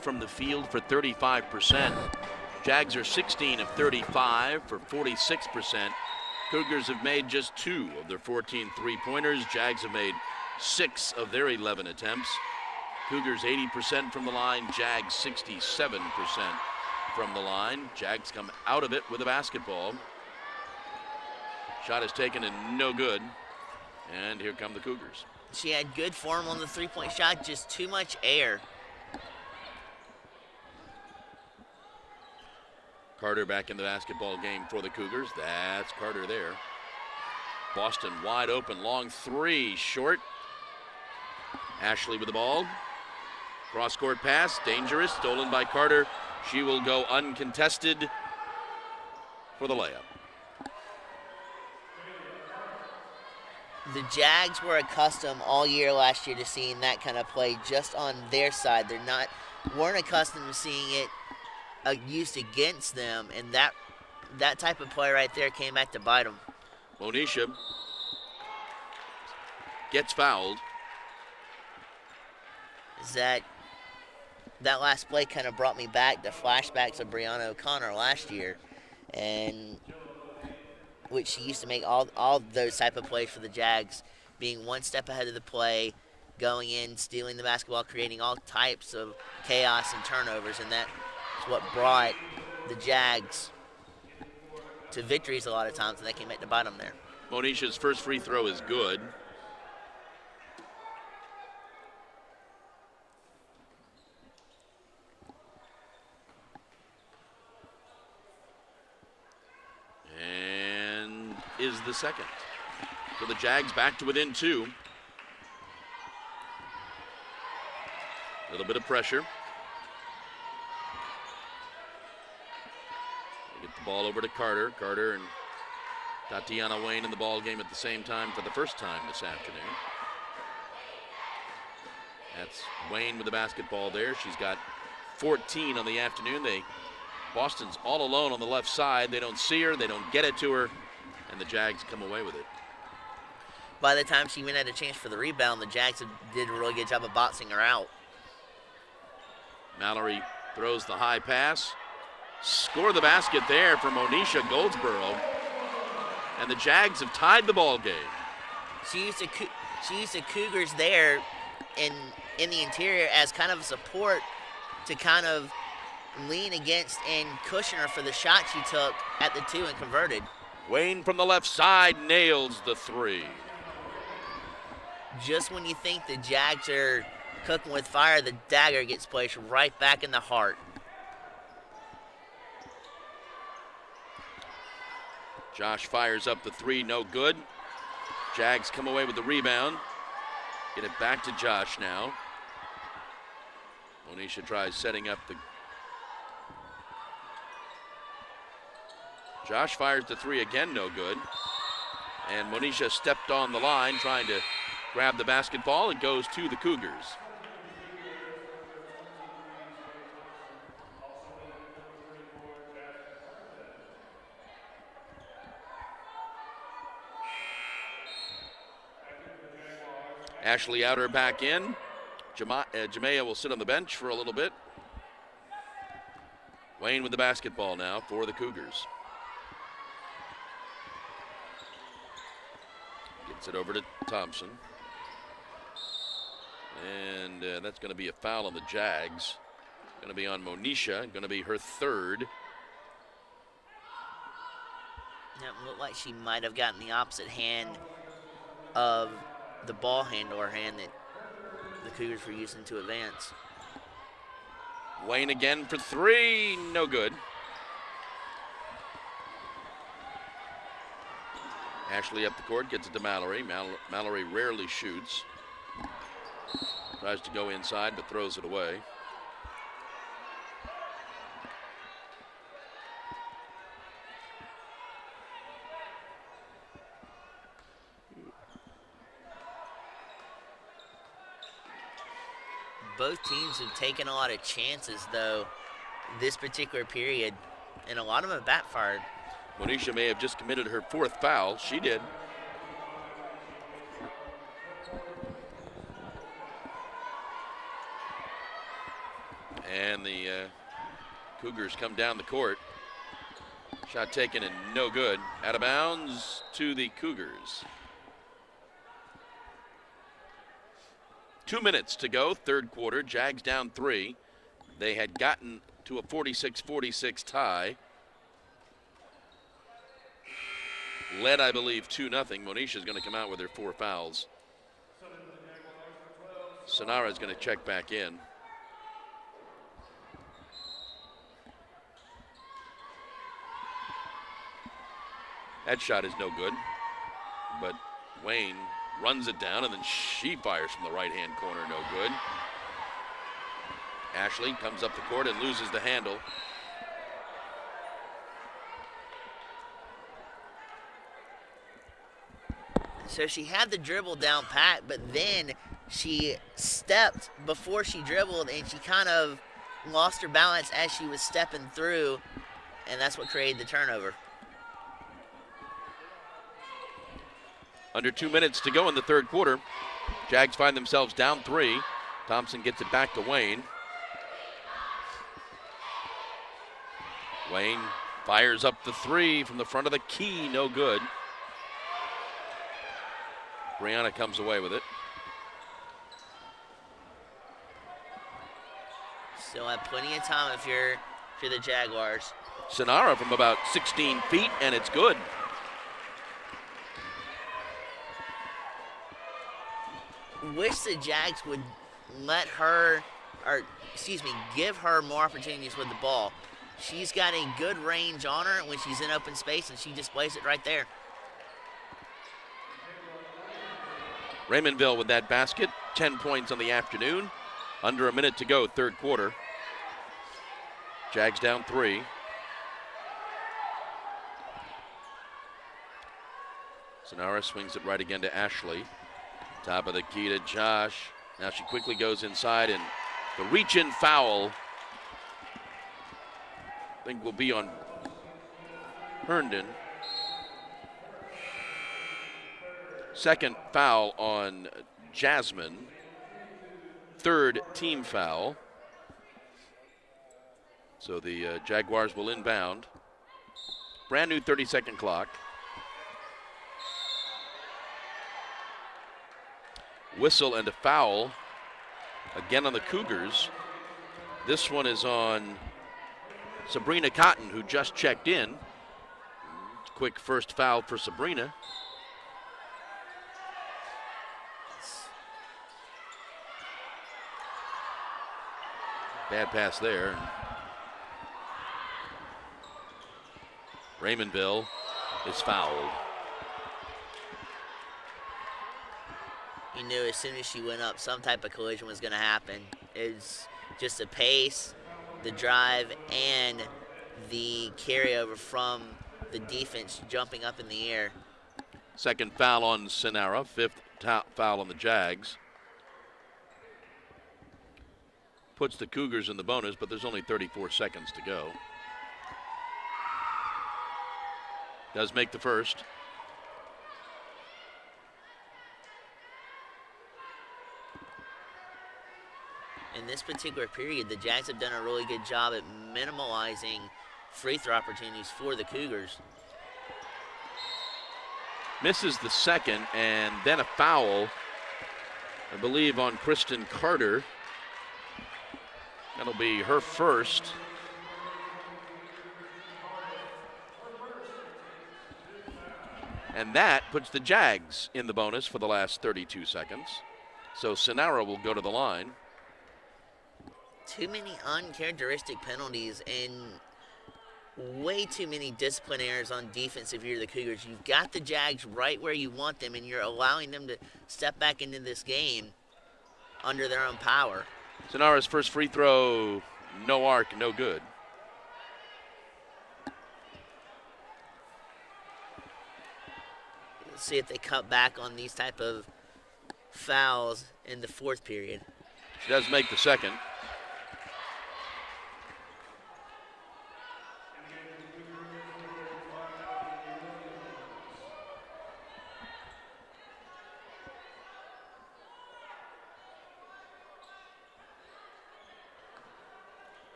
From the field for 35%. Jags are 16 of 35 for 46%. Cougars have made just 2 of their 14 three-pointers. Jags have made 6 of their 11 attempts. Cougars 80% from the line, Jags 67% from the line. Jags come out of it with a basketball. Shot is taken and no good. And here come the Cougars. She had good form on the three-point shot, just too much air. Carter back in the basketball game for the Cougars. That's Carter there. Boston wide open, long three, short. Ashley with the ball. Cross-court pass, dangerous, stolen by Carter. She will go uncontested for the layup. The Jags were accustomed all year last year to seeing that kind of play just on their side. Weren't accustomed to seeing it used against them, and that type of play right there came back to bite them. Monisha gets fouled. That last play kind of brought me back to flashbacks of Brianna O'Connor last year, and which she used to make all those type of plays for the Jags, being one step ahead of the play, going in, stealing the basketball, creating all types of chaos and turnovers, and that's what brought the Jags to victories a lot of times, and they came back to bite them there. Monisha's first free throw is good. And is the second. So the Jags back to within 2. A little bit of pressure. They get the ball over to Carter. Carter and Tatiana Wayne in the ball game at the same time for the first time this afternoon. That's Wayne with the basketball there. She's got 14 on the afternoon. Boston's all alone on the left side. They don't see her, they don't get it to her, and the Jags come away with it. By the time she even had a chance for the rebound, the Jags did a really good job of boxing her out. Mallory throws the high pass. Score the basket there for Monisha Goldsboro. And the Jags have tied the ball game. She used the Cougars there in the interior as kind of a support to kind of lean against and cushion her for the shot she took at the 2 and converted. Wayne from the left side nails the 3. Just when you think the Jags are cooking with fire, the dagger gets placed right back in the heart. Josh fires up the three, no good. Jags come away with the rebound. Get it back to Josh now. Monisha tries setting up the... Josh fires the three again, no good. And Monisha stepped on the line trying to grab the basketball. It goes to the Cougars. Ashley Outer back in. Jamea will sit on the bench for a little bit. Wayne with the basketball now for the Cougars. Gets it over to Thompson. And that's going to be a foul on the Jags. Going to be on Monisha. Going to be her third. It looked like she might have gotten the opposite hand of the ball handle or hand that the Cougars were using to advance. Wayne again for three, no good. Ashley up the court, gets it to Mallory. Mallory rarely shoots. Tries to go inside, but throws it away. Both teams have taken a lot of chances, though, this particular period, and a lot of them have backfired. Monisha may have just committed her fourth foul. She did. And the Cougars come down the court. Shot taken and no good. Out of bounds to the Cougars. 2 minutes to go, third quarter. Jags down 3. They had gotten to a 46-46 tie. Led, I believe, 2-0. Monisha's going to come out with her 4 fouls. Sonara's going to check back in. That shot is no good, but Wayne runs it down, and then she fires from the right-hand corner, no good. Ashley comes up the court and loses the handle. So she had the dribble down pat, but then she stepped before she dribbled, and she kind of lost her balance as she was stepping through, and that's what created the turnover. Under 2 minutes to go in the third quarter. Jags find themselves down 3. Thompson gets it back to Wayne. Wayne fires up the 3 from the front of the key, no good. Brianna comes away with it. Still have plenty of time if you're the Jaguars. Sonara from about 16 feet, and it's good. Wish the Jags would let her, give her more opportunities with the ball. She's got a good range on her when she's in open space, and she displays it right there. Raymondville with that basket, 10 points on the afternoon. Under a minute to go, third quarter. Jags down 3. Sonara swings it right again to Ashley. Top of the key to Josh. Now she quickly goes inside, and the reach-in foul, I think, will be on Herndon. Second foul on Jasmine. Third team foul. So the Jaguars will inbound. Brand new 30-second clock. Whistle and a foul again on the Cougars. This one is on Sabrina Cotton, who just checked in. Quick first foul for Sabrina. Bad pass there. Raymondville is fouled. You knew as soon as she went up, some type of collision was going to happen. It's just the pace, the drive, and the carryover from the defense jumping up in the air. Second foul on Sonara, fifth foul on the Jags. Puts the Cougars in the bonus, but there's only 34 seconds to go. Does make the first. In this particular period, the Jags have done a really good job at minimalizing free throw opportunities for the Cougars. Misses the second, and then a foul, I believe, on Kristen Carter. That'll be her first. And that puts the Jags in the bonus for the last 32 seconds. So Sonara will go to the line. Too many uncharacteristic penalties and way too many discipline errors on defense if you're the Cougars. You've got the Jags right where you want them, and you're allowing them to step back into this game under their own power. Sonara's first free throw, no arc, no good. Let's see if they cut back on these type of fouls in the fourth period. She does make the second.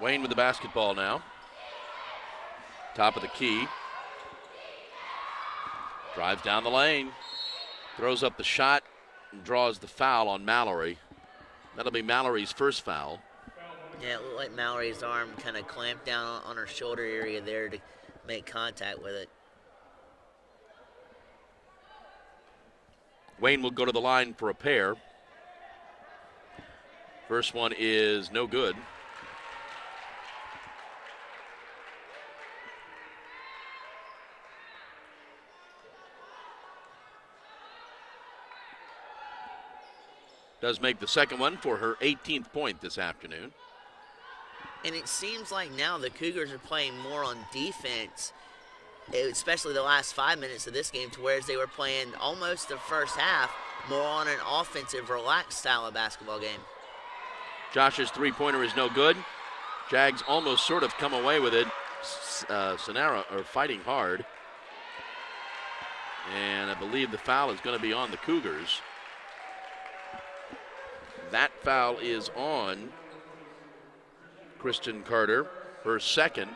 Wayne with the basketball now. Top of the key. Drives down the lane. Throws up the shot and draws the foul on Mallory. That'll be Mallory's first foul. Yeah, it looked like Mallory's arm kind of clamped down on her shoulder area there to make contact with it. Wayne will go to the line for a pair. First one is no good. Does make the second one for her 18th point this afternoon. And it seems like now the Cougars are playing more on defense, especially the last 5 minutes of this game, to whereas they were playing almost the first half more on an offensive, relaxed style of basketball game. Josh's three-pointer is no good. Jags almost sort of come away with it. Sonara are fighting hard. And I believe the foul is going to be on the Cougars. That foul is on Kristen Carter, her second.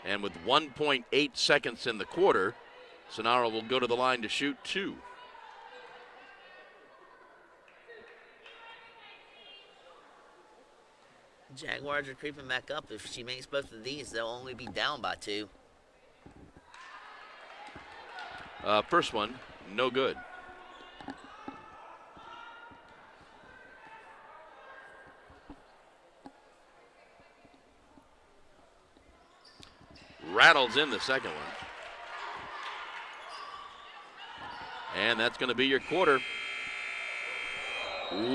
And with 1.8 seconds in the quarter, Sonara will go to the line to shoot two. Jaguars are creeping back up. If she makes both of these, they'll only be down by two. First one, no good. Rattles in the second one. And that's going to be your quarter.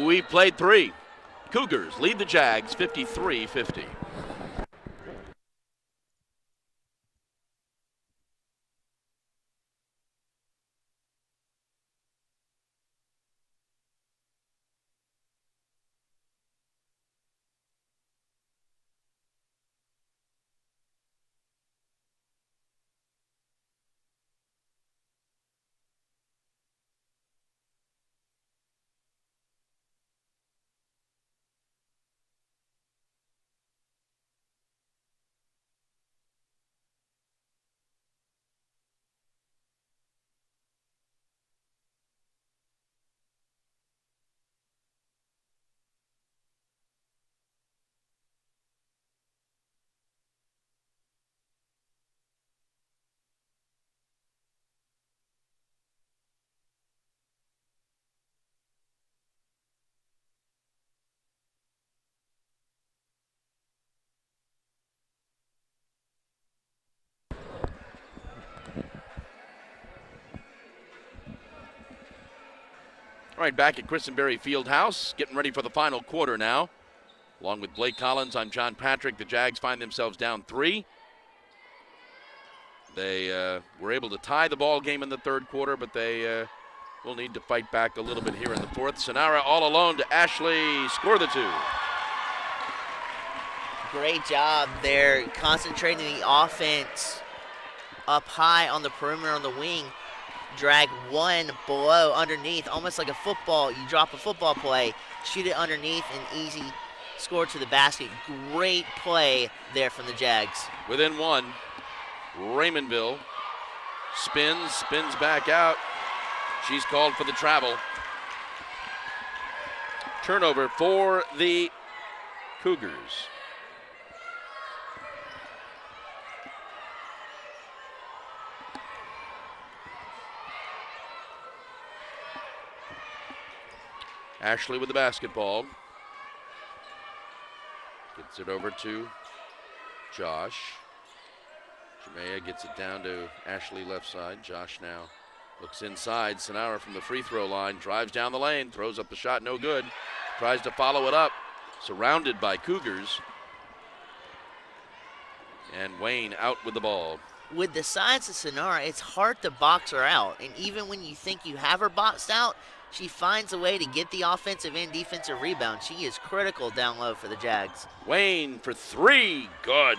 We played three. Cougars lead the Jags 53-50. All right, back at Christenberry Fieldhouse, getting ready for the final quarter now. Along with Blake Collins, I'm John Patrick. The Jags find themselves down 3. They were able to tie the ball game in the third quarter, but they will need to fight back a little bit here in the fourth. Sonara all alone to Ashley, score the 2. Great job there, concentrating the offense up high on the perimeter on the wing. Drag one below, underneath, almost like a football. You drop a football play, shoot it underneath, and easy score to the basket. Great play there from the Jags. Within 1, Raymondville spins back out. She's called for the travel. Turnover for the Cougars. Ashley with the basketball. Gets it over to Josh. Jamea gets it down to Ashley left side. Josh now looks inside. Sonara from the free throw line. Drives down the lane. Throws up the shot. No good. Tries to follow it up. Surrounded by Cougars. And Wayne out with the ball. With the size of Sonara, it's hard to box her out. And even when you think you have her boxed out, she finds a way to get the offensive and defensive rebound. She is critical down low for the Jags. Wayne for 3. Good.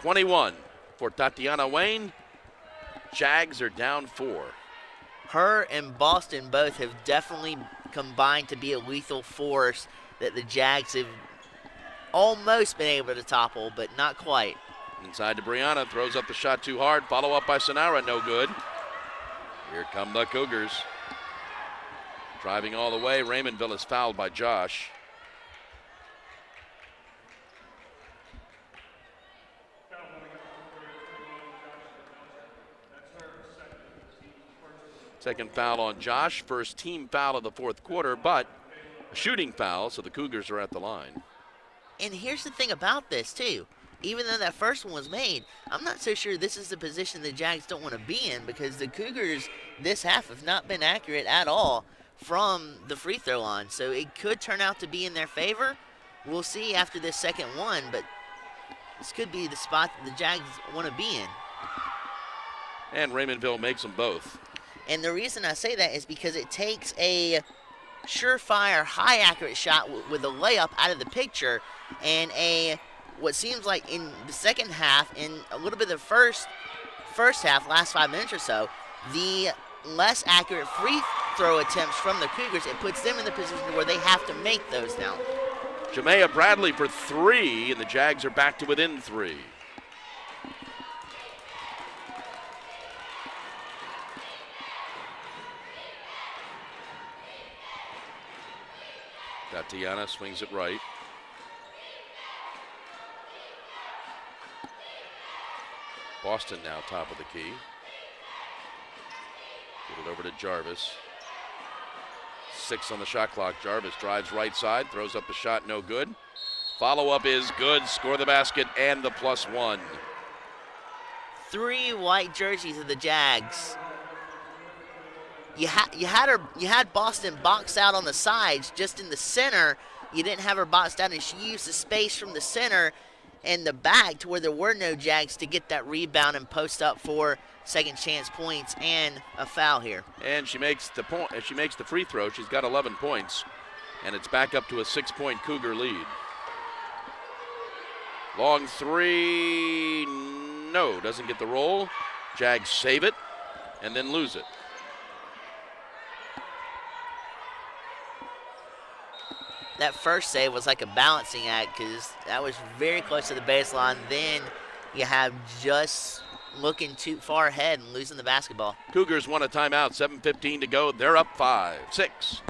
21 for Tatiana Wayne. Jags are down 4. Her and Boston both have definitely combined to be a lethal force that the Jags have almost been able to topple, but not quite. Inside to Brianna, throws up the shot too hard. Follow up by Sonara, no good. Here come the Cougars. Driving all the way, Raymondville is fouled by Josh. Second foul on Josh, first team foul of the fourth quarter, but a shooting foul, so the Cougars are at the line. And here's the thing about this, too. Even though that first one was made, I'm not so sure this is the position the Jags don't want to be in, because the Cougars this half have not been accurate at all from the free throw line. So it could turn out to be in their favor. We'll see after this second one, but this could be the spot that the Jags want to be in. And Raymondville makes them both. And the reason I say that is because it takes a surefire, high accurate shot with a layup out of the picture, and what seems like in the second half, in a little bit of the first half, last 5 minutes or so, the less accurate free throw attempts from the Cougars, it puts them in the position where they have to make those now. Jamea Bradley for 3, and the Jags are back to within 3. Tatiana swings it right. Boston now top of the key. Get it over to Jarvis. 6 on the shot clock. Jarvis drives right side, throws up the shot, no good. Follow-up is good. Score the basket and the +1. 3 white jerseys of the Jags. You had Boston boxed out on the sides, just in the center. You didn't have her boxed out, and she used the space from the center and the back to where there were no Jags to get that rebound and post up for second chance points and a foul here. And she makes the point. She makes the free throw. She's got 11 points, and it's back up to a 6-point Cougar lead. Long 3, no, doesn't get the roll. Jags save it and then lose it. That first save was like a balancing act because that was very close to the baseline. Then you have just looking too far ahead and losing the basketball. Cougars won a timeout, 7:15 to go. They're up 5-6.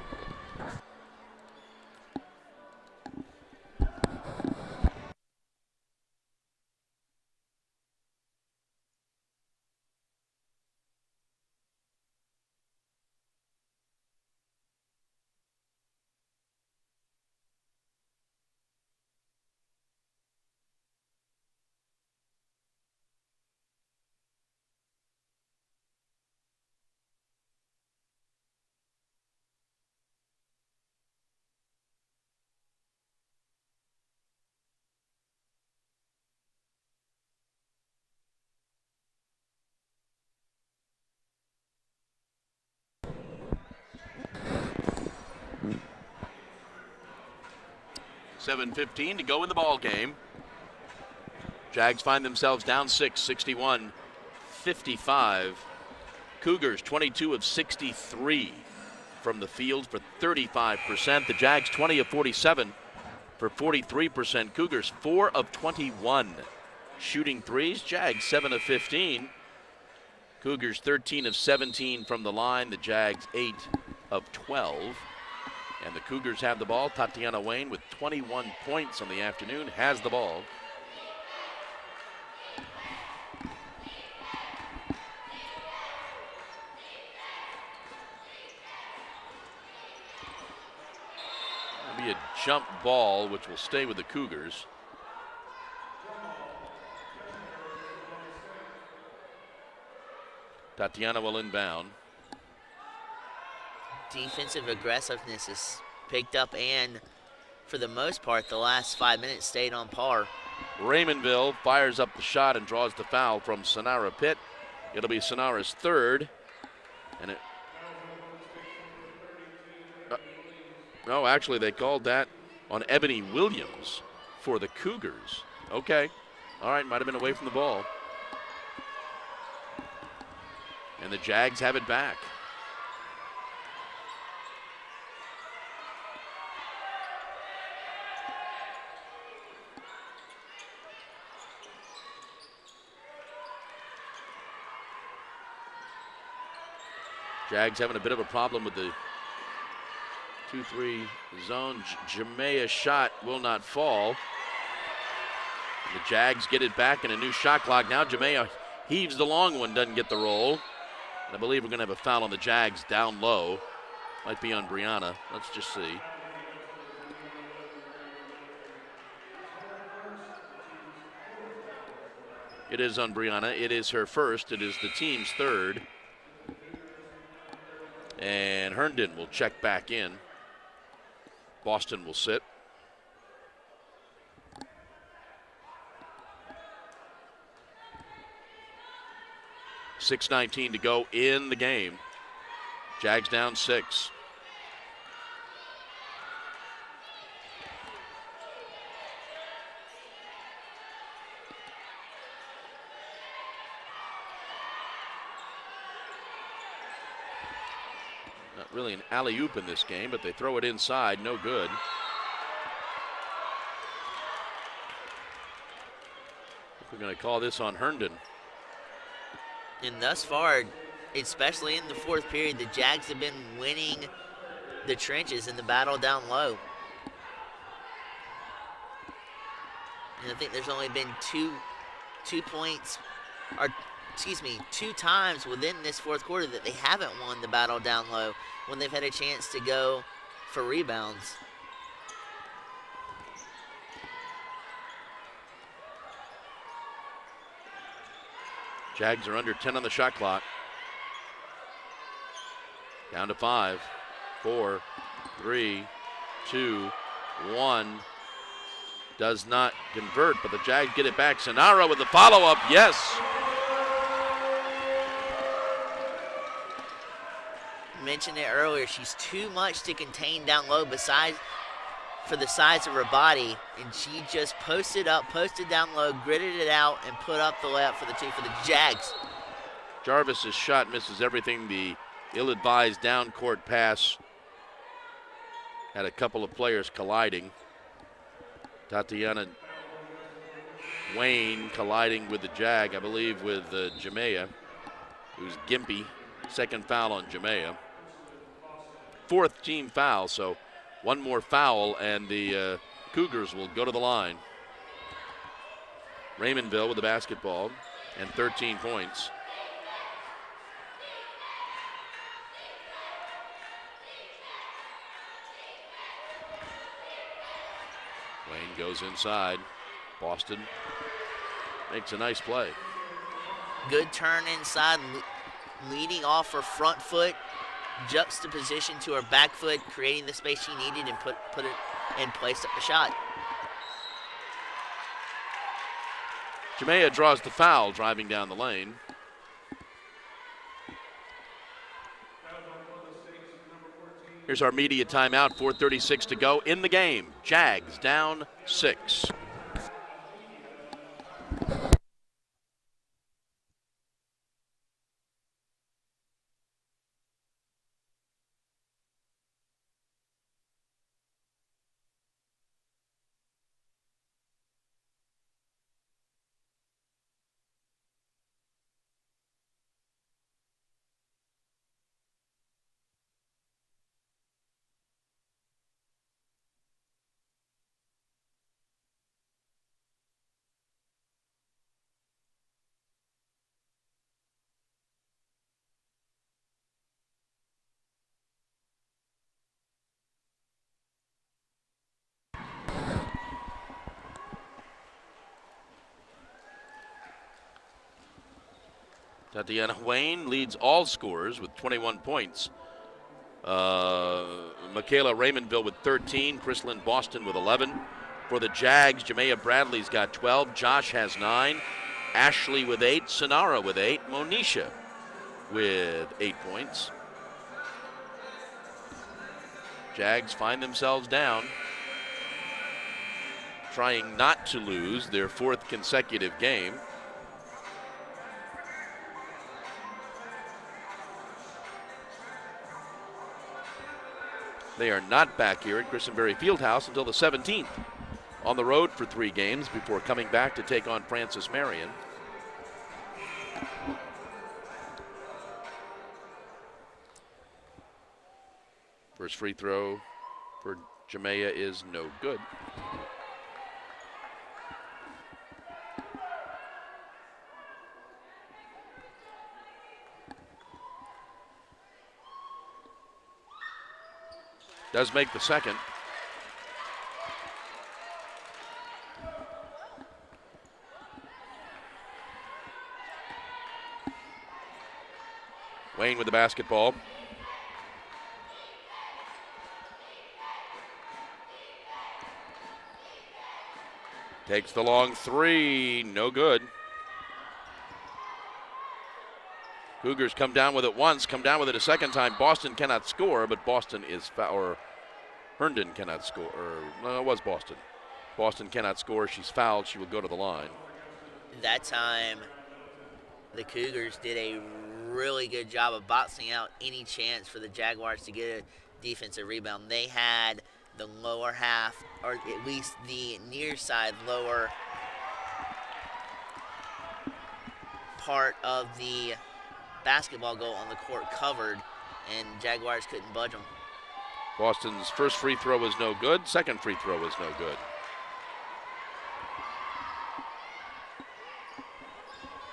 7:15 to go in the ball game. Jags find themselves down 6, 61-55. Cougars 22 of 63 from the field for 35%. The Jags 20 of 47 for 43%. Cougars 4 of 21 shooting threes. Jags 7 of 15. Cougars 13 of 17 from the line. The Jags 8 of 12. And the Cougars have the ball. Tatiana Wayne with 21 points on the afternoon has the ball. It'll be a jump ball, which will stay with the Cougars. Tatiana will inbound. Defensive aggressiveness is picked up, and for the most part, the last 5 minutes stayed on par. Raymondville fires up the shot and draws the foul from Sonara Pitt. It'll be Sonara's third. And it. No, actually, they called that on Ebony Williams for the Cougars. Okay. All right, might have been away from the ball. And the Jags have it back. Jags having a bit of a problem with the 2-3 zone. Jamea shot will not fall. The Jags get it back in a new shot clock. Now Jamea heaves the long one, doesn't get the roll. And I believe we're going to have a foul on the Jags down low. Might be on Brianna. Let's just see. It is on Brianna. It is her first. It is the team's third. And Herndon will check back in. Boston will sit. .6:19 to go in the game. Jags down 6. Not really an alley-oop in this game, but they throw it inside, no good. We're going to call this on Herndon. And thus far, especially in the fourth period, the Jags have been winning the trenches in the battle down low. And I think there's only been two times within this fourth quarter that they haven't won the battle down low when they've had a chance to go for rebounds. Jags are under 10 on the shot clock. Down to 5, 4, 3, 2, 1. Does not convert, but the Jags get it back. Sonara with the follow-up, yes. Mentioned it earlier, she's too much to contain down low besides for the size of her body, and she just posted down low, gritted it out, and put up the layup for the two for the Jags. Jarvis's shot misses everything. The ill-advised down-court pass had a couple of players colliding. Tatiana Wayne colliding with the Jag, I believe with Jamea, who's gimpy. Second foul on Jamea. Fourth team foul, so one more foul and the Cougars will go to the line. Raymondville with the basketball and 13 points. Wayne goes inside. Boston makes a nice play. Good turn inside, leading off her front foot, juxtaposition to her back foot, creating the space she needed and put it and placed up the shot. Jamea draws the foul driving down the lane. Here's our media timeout, 4:36 to go in the game. Jags down 6. Tatiana Wayne leads all scorers with 21 points. Michaela Raymondville with 13. Chrislyn Boston with 11. For the Jags, Jamea Bradley's got 12. Josh has 9. Ashley with 8. Sonara with 8. Monisha with 8 points. Jags find themselves down, trying not to lose their 4th consecutive game. They are not back here at Christenberry Fieldhouse until the 17th. On the road for 3 games before coming back to take on Francis Marion. First free throw for Jamea is no good. Does make the second. Wayne with the basketball. Takes the long 3, no good. Cougars come down with it once, come down with it a second time. Boston cannot score, but Boston is or Herndon cannot score. Or no, it was Boston. Boston cannot score. She's fouled. She will go to the line. That time, the Cougars did a really good job of boxing out any chance for the Jaguars to get a defensive rebound. They had the lower half, or at least the near side lower part of the basketball goal on the court covered, and Jaguars couldn't budge them. Boston's first free throw was no good. Second free throw was no good.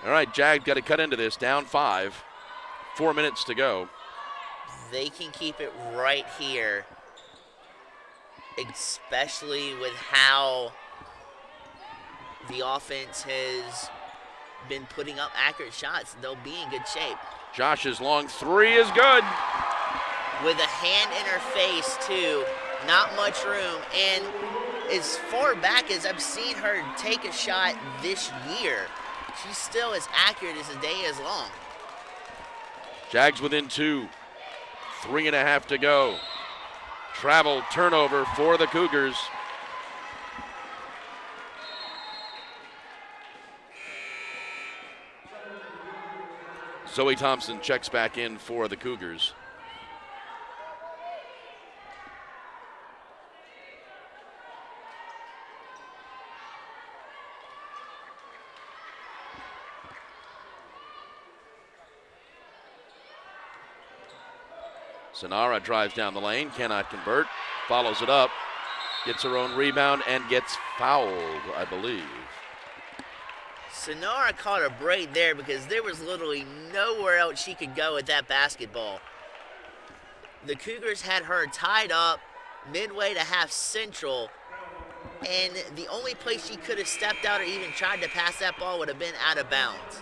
All right, Jags got to cut into this, down 5. 4 minutes to go. They can keep it right here, especially with how the offense has been putting up accurate shots. They'll be in good shape. Josh's long 3 is good. With a hand in her face, too. Not much room. And as far back as I've seen her take a shot this year, she's still as accurate as the day is long. Jags within 2. 3.5 to go. Travel turnover for the Cougars. Zoe Thompson checks back in for the Cougars. Sonara drives down the lane, cannot convert, follows it up, gets her own rebound, and gets fouled, I believe. Sonara caught a break there because there was literally nowhere else she could go with that basketball. The Cougars had her tied up midway to half central, and the only place she could have stepped out or even tried to pass that ball would have been out of bounds.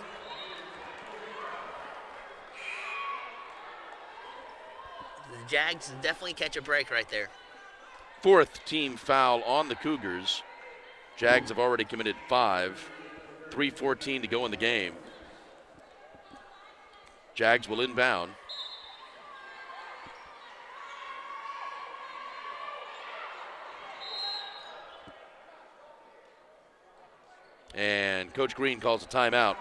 The Jags definitely catch a break right there. 4th team foul on the Cougars. Jags have already committed 5. 3:14 to go in the game. Jags will inbound. And Coach Green calls a timeout.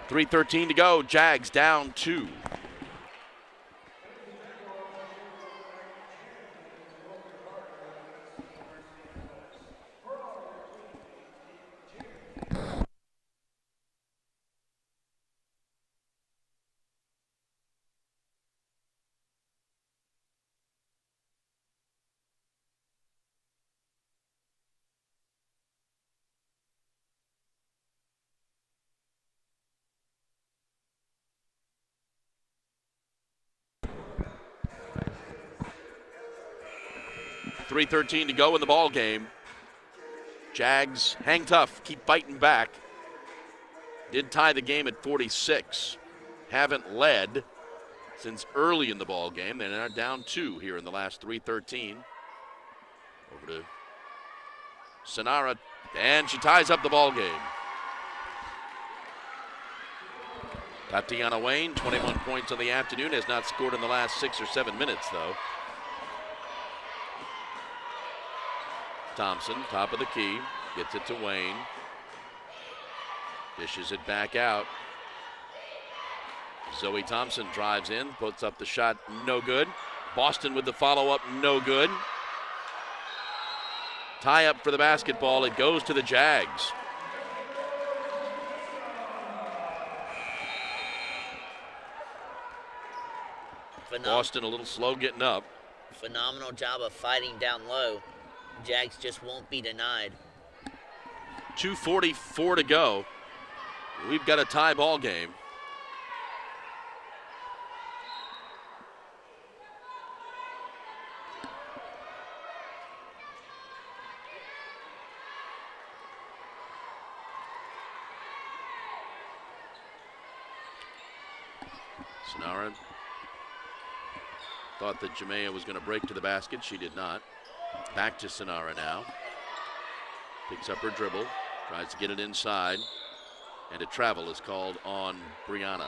3:13 to go. Jags down 2. .313 to go in the ball game. Jags hang tough, keep biting back. Did tie the game at 46. Haven't led since early in the ball game. They're now down 2 here in the last 3:13. Over to Sonara, and she ties up the ball game. Tatiana Wayne, 21 points on the afternoon, has not scored in the last 6 or 7 minutes, though. Thompson, top of the key, gets it to Wayne. Dishes it back out. Zoe Thompson drives in, puts up the shot, no good. Boston with the follow-up, no good. Tie up for the basketball, it goes to the Jags. Boston a little slow getting up. Phenomenal job of fighting down low. Jags just won't be denied. 2:44 to go. We've got a tie ball game. Sonara thought that Jamea was going to break to the basket. She did not. Back to Sonara now. Picks up her dribble. Tries to get it inside. And a travel is called on Brianna.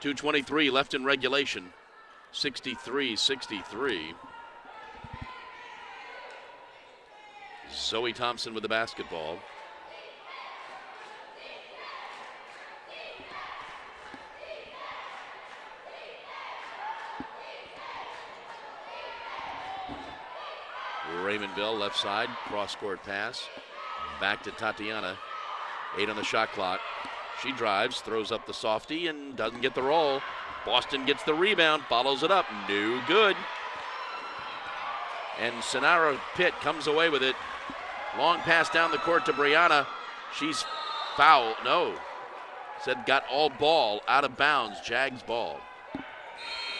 .223 left in regulation. 63-63. Zoe Thompson with the basketball. Raymondville left side, cross-court pass. Back to Tatiana. 8 on the shot clock. She drives, throws up the softie, and doesn't get the roll. Boston gets the rebound, follows it up. No good. And Sonara Pitt comes away with it. Long pass down the court to Brianna. She's foul. No. Said got all ball, out of bounds. Jags ball.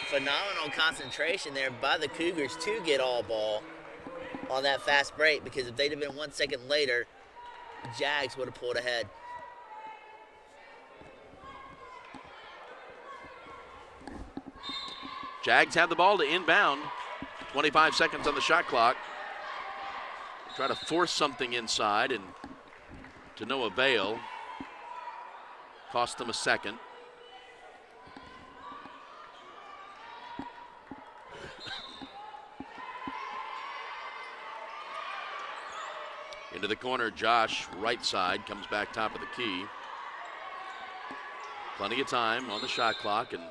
Phenomenal concentration there by the Cougars to get all ball on that fast break, because if they'd have been 1 second later, Jags would have pulled ahead. Jags have the ball to inbound. 25 seconds on the shot clock. Try to force something inside, and to no avail. Cost them a second. Into the corner, Josh, right side, comes back top of the key. Plenty of time on the shot clock, and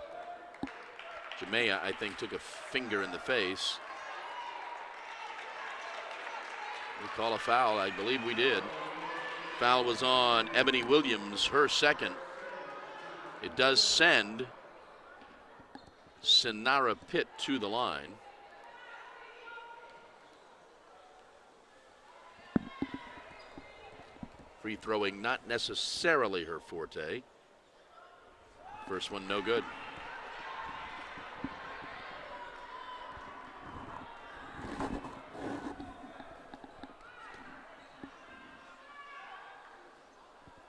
Jamea, I think, took a finger in the face. We call a foul. I believe we did. Foul was on Ebony Williams, her second. It does send Sonara Pitt to the line. Free throwing not necessarily her forte. First one no good.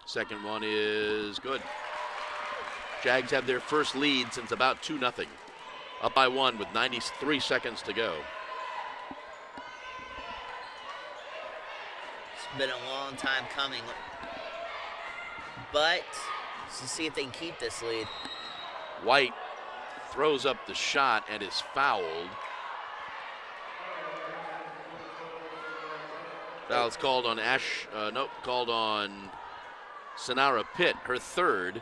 Second one is good. Jags have their first lead since about 2-0. Up by 1 with 93 seconds to go. It's been a long time coming, but to see if they can keep this lead. White throws up the shot and is fouled. Foul's called on called on Sonara Pitt, her third.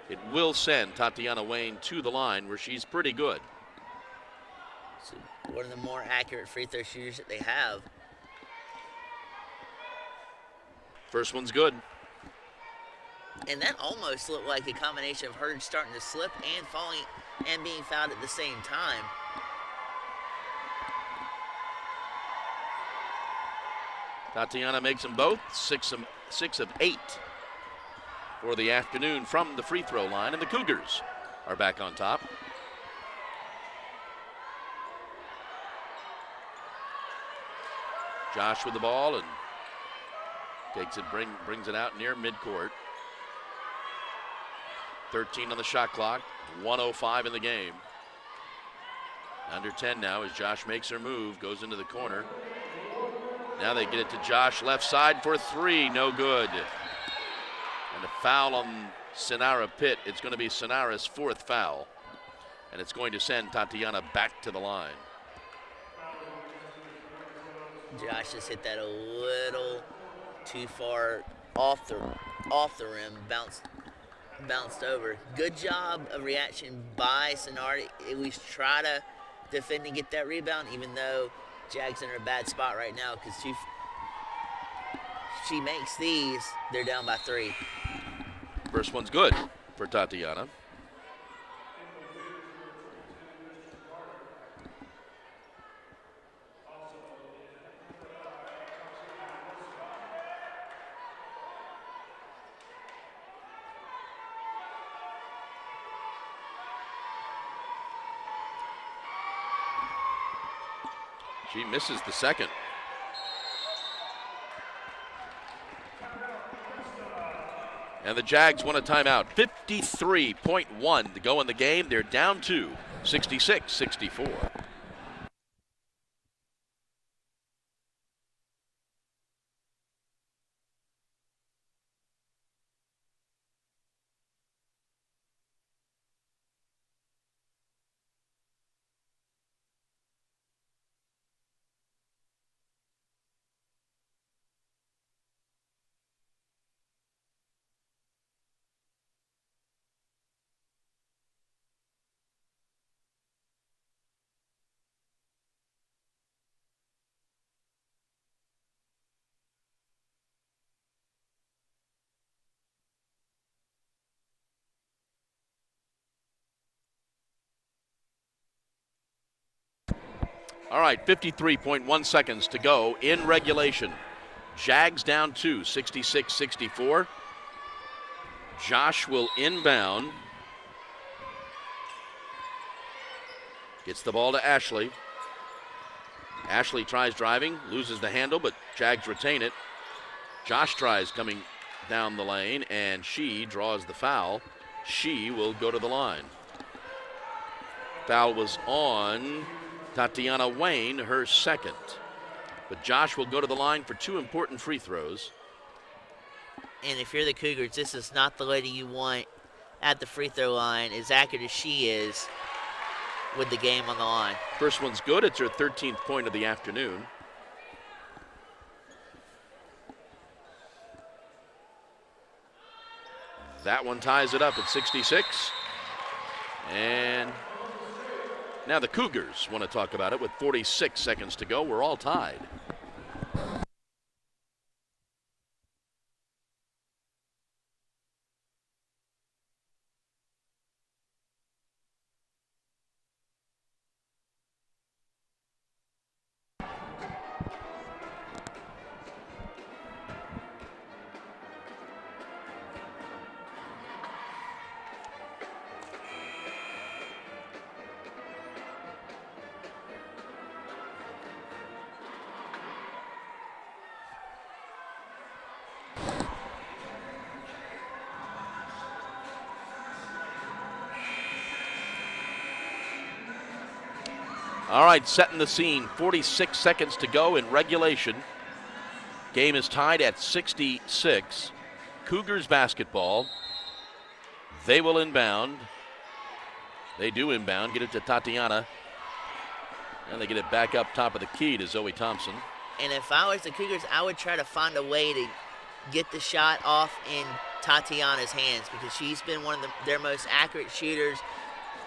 It will send Tatiana Wayne to the line where she's pretty good. So one of the more accurate free throw shooters that they have. First one's good. And that almost looked like a combination of her starting to slip and falling and being fouled at the same time. Tatiana makes them both, 6 of 8 for the afternoon from the free throw line, and the Cougars are back on top. Josh with the ball and takes it, brings it out near midcourt. 13 on the shot clock, 1:05 in the game. Under 10 now as Josh makes her move, goes into the corner. Now they get it to Josh, left side for three, no good. And a foul on Sonara Pitt. It's going to be Sonara's fourth foul. And it's going to send Tatiana back to the line. Josh just hit that a little too far off the rim, bounced over. Good job of reaction by Sonara. At least try to defend and get that rebound, even though Jag's in a bad spot right now because she makes these, they're down by 3. First one's good for Tatiana. She misses the second. And the Jags won a timeout. 53.1 to go in the game. They're down 2, 66-64. All right, 53.1 seconds to go in regulation. Jags down 2, 66-64. Josh will inbound. Gets the ball to Ashley. Ashley tries driving, loses the handle, but Jags retain it. Josh tries coming down the lane, and she draws the foul. She will go to the line. Foul was on Tatiana Wayne, her second. But Josh will go to the line for 2 important free throws. And if you're the Cougars, this is not the lady you want at the free throw line, as accurate as she is with the game on the line. First one's good. It's her 13th point of the afternoon. That one ties it up at 66. And now the Cougars want to talk about it with 46 seconds to go. We're all tied. All right, setting the scene. 46 seconds to go in regulation. Game is tied at 66. Cougars basketball. They will inbound. They do inbound, get it to Tatiana. And they get it back up top of the key to Zoe Thompson. And if I was the Cougars, I would try to find a way to get the shot off in Tatiana's hands because she's been one of their most accurate shooters.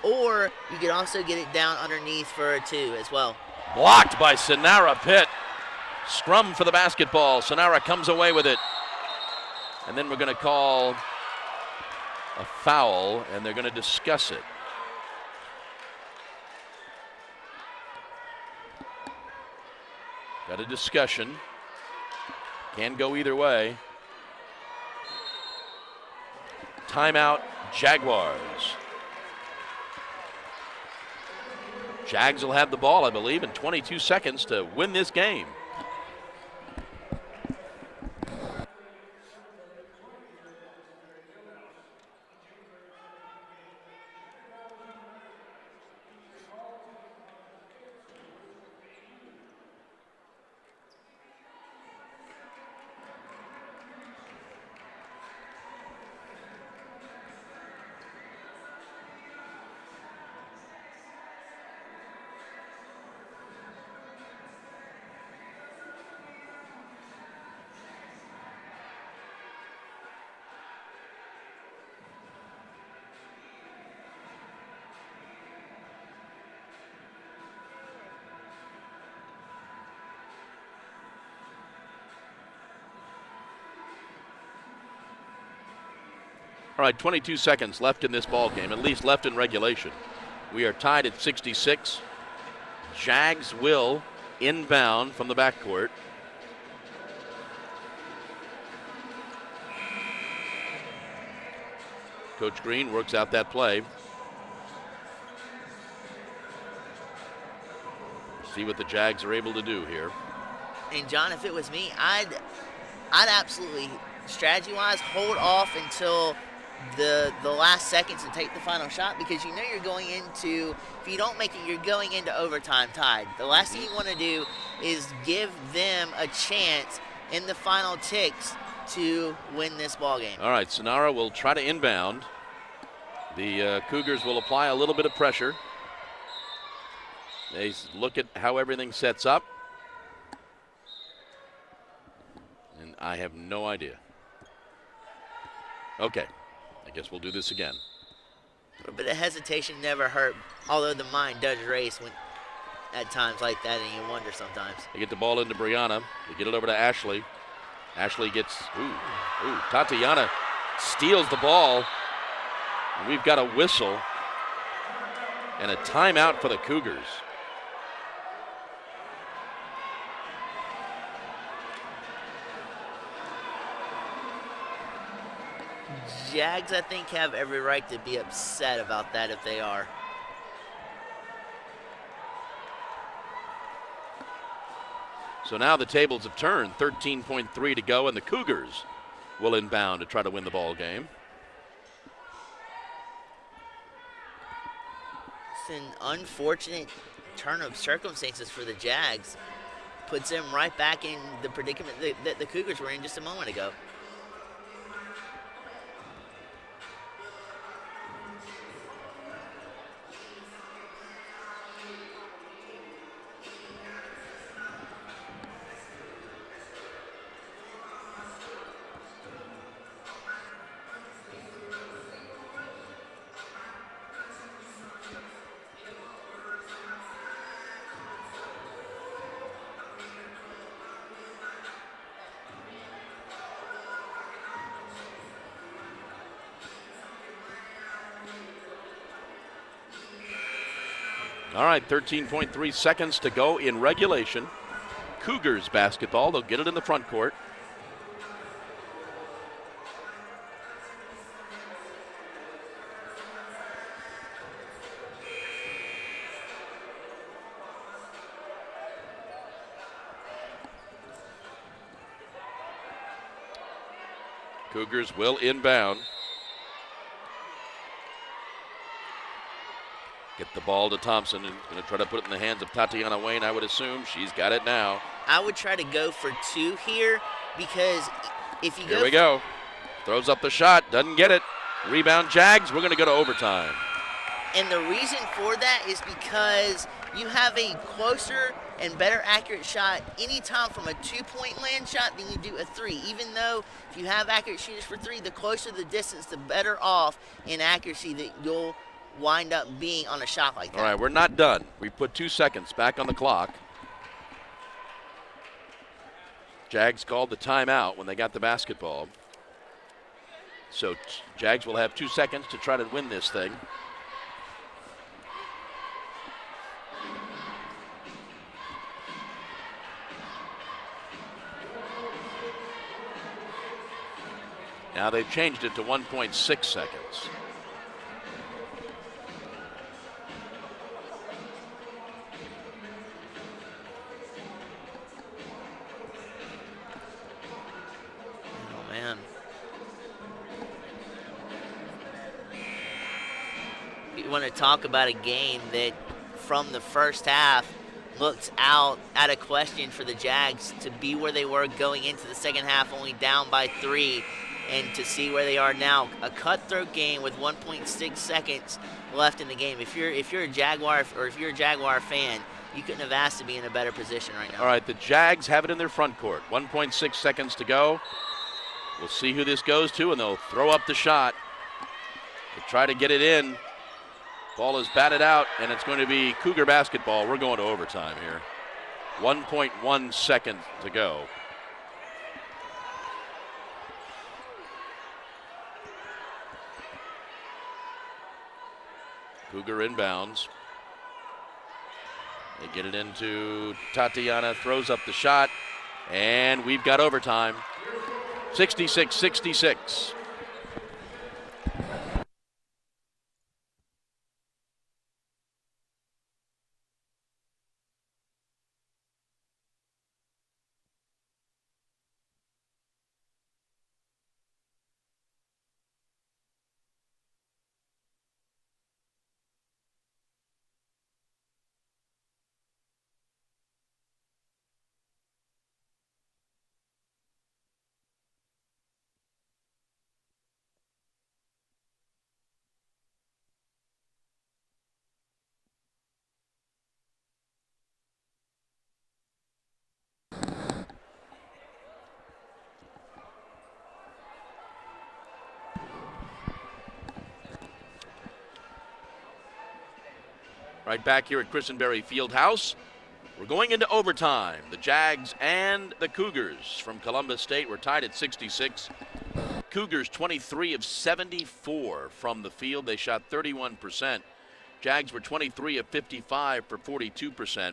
Or you could also get it down underneath for a two as well. Blocked by Sonara Pitt. Scrum for the basketball. Sonara comes away with it. And then we're going to call a foul, and they're going to discuss it. Got a discussion. Can go either way. Timeout, Jaguars. Jags will have the ball, I believe, in 22 seconds to win this game. All right, 22 seconds left in this ball game, at least left in regulation. We are tied at 66. Jags will inbound from the backcourt. Coach Green works out that play. See what the Jags are able to do here. And John, if it was me, I'd absolutely, strategy-wise, hold off until the last seconds and take the final shot because you know you're going into, if you don't make it, you're going into overtime tied. The last thing you want to do is give them a chance in the final ticks to win this ball game. All right, Sonara will try to inbound. The Cougars will apply a little bit of pressure. They look at how everything sets up. And I have no idea. Okay. I guess we'll do this again. A bit of hesitation never hurt, although the mind does race when at times like that, and you wonder sometimes. They get the ball into Brianna. They get it over to Ashley. Ashley gets, Tatiana steals the ball. And we've got a whistle and a timeout for the Cougars. Jags, I think, have every right to be upset about that if they are. So now the tables have turned. 13.3 to go, and the Cougars will inbound to try to win the ball game. It's an unfortunate turn of circumstances for the Jags. Puts them right back in the predicament that the Cougars were in just a moment ago. All right, 13.3 seconds to go in regulation. Cougars basketball. They'll get it in the front court. Cougars will inbound. Get the ball to Thompson and going to try to put it in the hands of Tatiana Wayne, I would assume. She's got it now. I would try to go for two here because if you go. Here we go. Throws up the shot, doesn't get it. Rebound Jags. We're going to go to overtime. And the reason for that is because you have a closer and better accurate shot anytime from a 2-point land shot than you do a 3. Even though if you have accurate shooters for 3, the closer the distance, the better off in accuracy that you'll wind up being on a shot like that. All right, we're not done. We put 2 seconds back on the clock. Jags called the timeout when they got the basketball. So Jags will have 2 seconds to try to win this thing. Now they've changed it to 1.6 seconds. Oh, man. You want to talk about a game that from the first half looked out of question for the Jags to be where they were going into the second half, only down by 3. And to see where they are now, a cutthroat game with 1.6 seconds left in the game. If you're a Jaguar or if you're a Jaguar fan, you couldn't have asked to be in a better position right now. All right, the Jags have it in their front court. 1.6 seconds to go. We'll see who this goes to, and they'll throw up the shot. They try to get it in. Ball is batted out, and it's going to be Cougar basketball. We're going to overtime here. 1.1 seconds to go. Cougar inbounds. They get it into Tatiana, throws up the shot, and we've got overtime. 66-66. Right back here at Christenberry Fieldhouse. We're going into overtime. The Jags and the Cougars from Columbus State were tied at 66. Cougars 23 of 74 from the field. They shot 31%. Jags were 23 of 55 for 42%.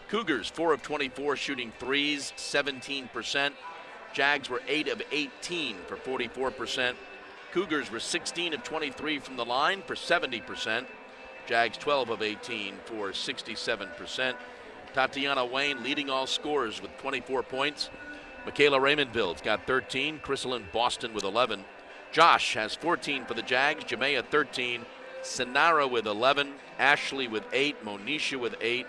Cougars 4 of 24 shooting threes, 17%. Jags were 8 of 18 for 44%. Cougars were 16 of 23 from the line for 70%. Jags 12 of 18 for 67%. Tatiana Wayne leading all scorers with 24 points. Michaela Raymond-Bill's got 13. Chrysalyn Boston with 11. Josh has 14 for the Jags. Jamea 13. Sinara with 11. Ashley with 8. Monisha with 8.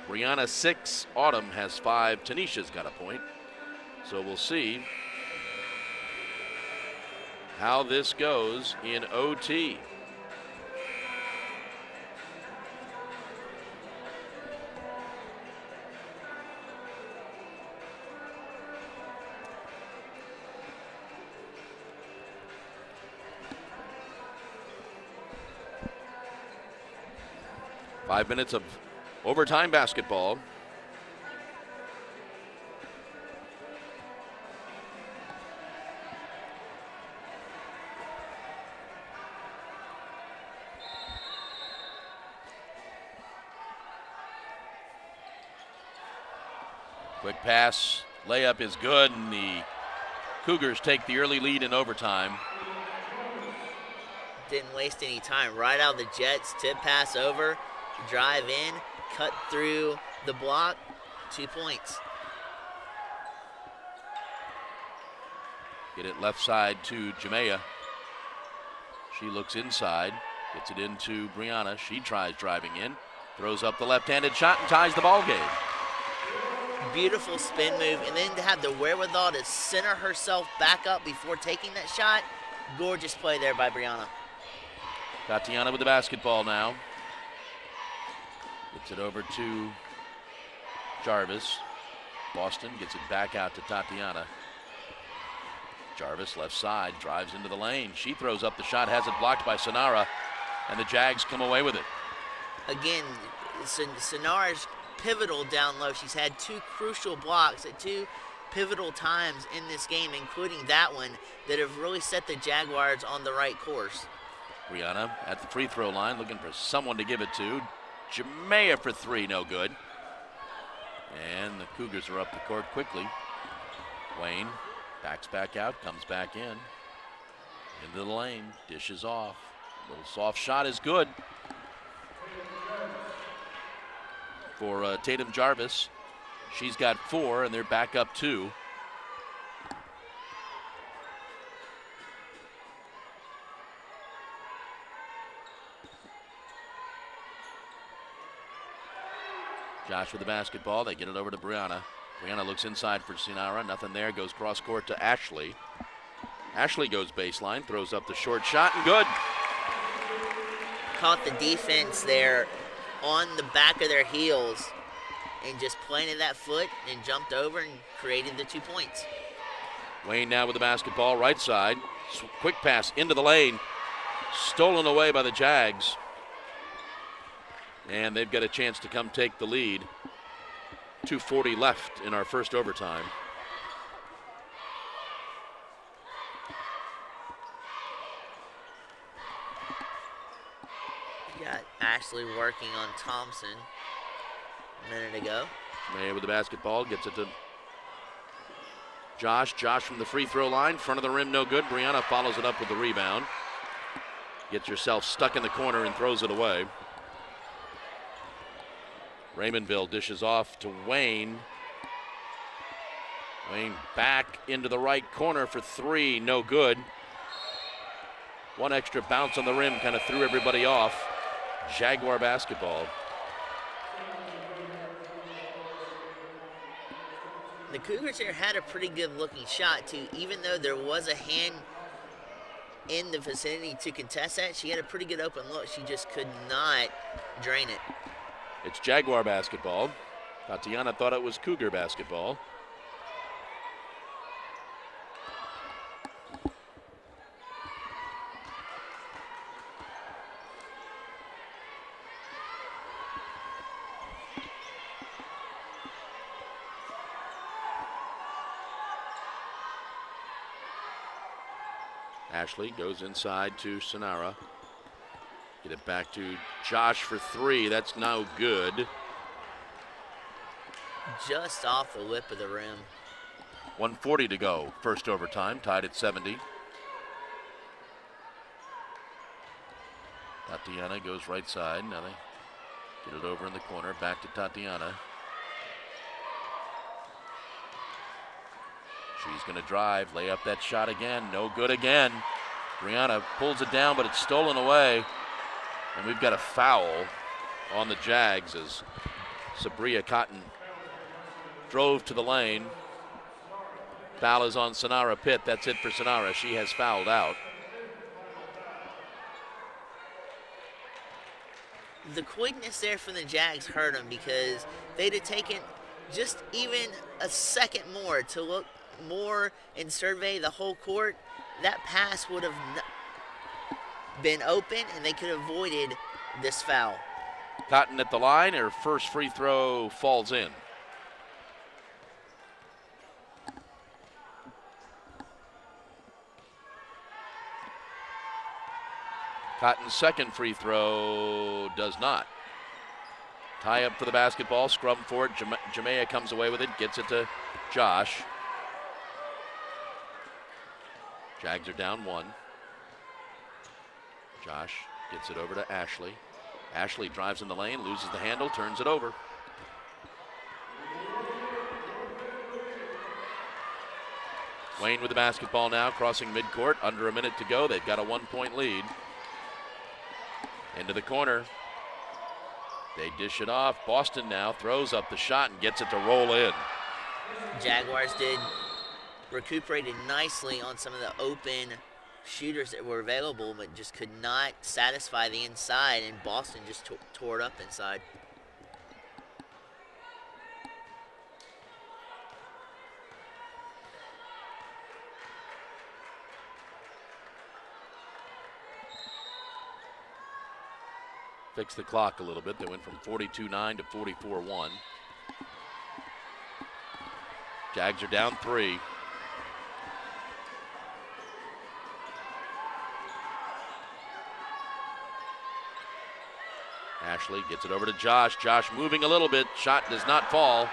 Brianna 6. Autumn has 5. Tanisha's got a point. So we'll see how this goes in OT. Five minutes of overtime basketball. Quick pass, layup is good, and the Cougars take the early lead in overtime. Didn't waste any time. Right out of the Jets, tip pass over, drive in, cut through the block, 2 points. Get it left side to Jamea. She looks inside, gets it into Brianna. She tries driving in, throws up the left-handed shot and ties the ball game. Beautiful spin move, and then to have the wherewithal to center herself back up before taking that shot. Gorgeous play there by Brianna. Tatiana with the basketball now. Gets it over to Jarvis. Boston gets it back out to Tatiana. Jarvis left side, drives into the lane. She throws up the shot, has it blocked by Sonara, and the Jags come away with it. Again, Sonara's pivotal down low. She's had 2 crucial blocks at 2 pivotal times in this game, including that one, that have really set the Jaguars on the right course. Brianna at the free throw line looking for someone to give it to. Jamea for 3, no good. And the Cougars are up the court quickly. Wayne backs back out, comes back in. Into the lane, dishes off. Little soft shot is good for Tatum Jarvis. She's got 4, and they're back up 2. Josh with the basketball. They get it over to Brianna. Brianna looks inside for Sinara. Nothing there. Goes cross court to Ashley. Ashley goes baseline, throws up the short shot, and good. Caught the defense there on the back of their heels and just planted that foot and jumped over and created the 2 points. Wayne now with the basketball, right side. Quick pass into the lane. Stolen away by the Jags. And they've got a chance to come take the lead. 2:40 left in our first overtime. Got Ashley working on Thompson a minute ago. May with the basketball, gets it to Josh. Josh from the free throw line, front of the rim, no good. Brianna follows it up with the rebound. Gets herself stuck in the corner and throws it away. Raymondville dishes off to Wayne. Wayne back into the right corner for 3, no good. One extra bounce on the rim kind of threw everybody off. Jaguar basketball. The Cougars here had a pretty good looking shot too, even though there was a hand in the vicinity to contest that. She had a pretty good open look. She just could not drain it. It's Jaguar basketball. Tatiana thought it was Cougar basketball. Ashley goes inside to Sonara. Get it back to Josh for 3. That's no good. Just off the lip of the rim. 1:40 to go. First overtime, tied at 70. Tatiana goes right side. Now they get it over in the corner. Back to Tatiana. She's going to drive, lay up that shot again. No good again. Brianna pulls it down, but it's stolen away. And we've got a foul on the Jags as Sabria Cotton drove to the lane. Foul is on Sonara Pitt. That's it for Sonara. She has fouled out. The quickness there from the Jags hurt them because they'd have taken just even a second more to look more and survey the whole court. That pass would have been open and they could have avoided this foul. Cotton at the line. Her first free throw falls in. Cotton's second free throw does not. Tie up for the basketball, scrum for it. Jamea comes away with it, gets it to Josh. Jags are down 1. Josh gets it over to Ashley. Ashley drives in the lane, loses the handle, turns it over. Wayne with the basketball now, crossing midcourt, under a minute to go. They've got a 1-point lead. Into the corner. They dish it off. Boston now throws up the shot and gets it to roll in. Jaguars recuperated nicely on some of the open shooters that were available, but just could not satisfy the inside, and Boston just tore it up inside. Fix the clock a little bit. They went from 42-9 to 44-1. Jags are down 3. Ashley gets it over to Josh. Josh moving a little bit. Shot does not fall.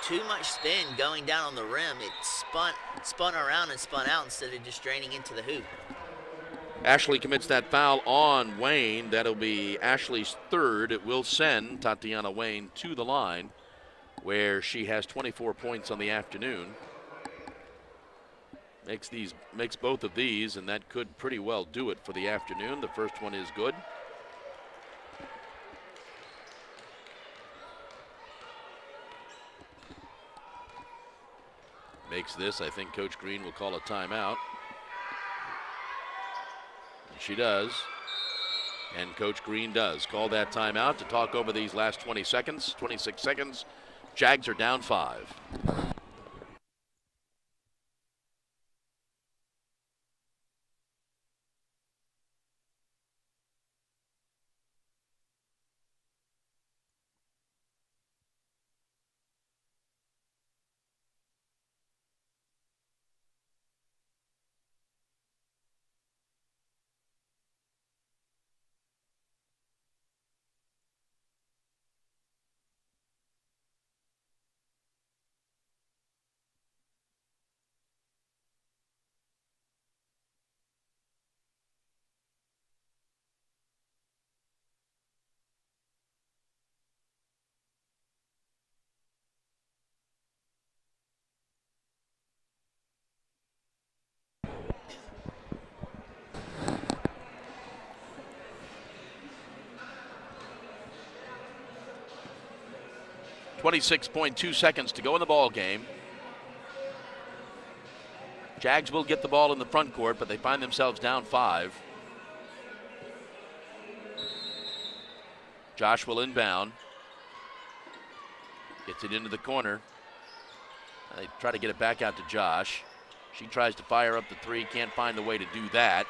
Too much spin going down on the rim. It spun around and spun out instead of just draining into the hoop. Ashley commits that foul on Wayne. That'll be Ashley's third. It will send Tatiana Wayne to the line, where she has 24 points on the afternoon. Makes both of these, and that could pretty well do it for the afternoon. The first one is good. Makes this. I think Coach Green will call a timeout. And she does. And Coach Green does call that timeout to talk over these last 26 seconds. Jags are down 5. .2 seconds to go in the ball game. Jags will get the ball in the front court, but they find themselves down 5. Josh will inbound. Gets it into the corner. They try to get it back out to Josh. She tries to fire up the 3, can't find the way to do that.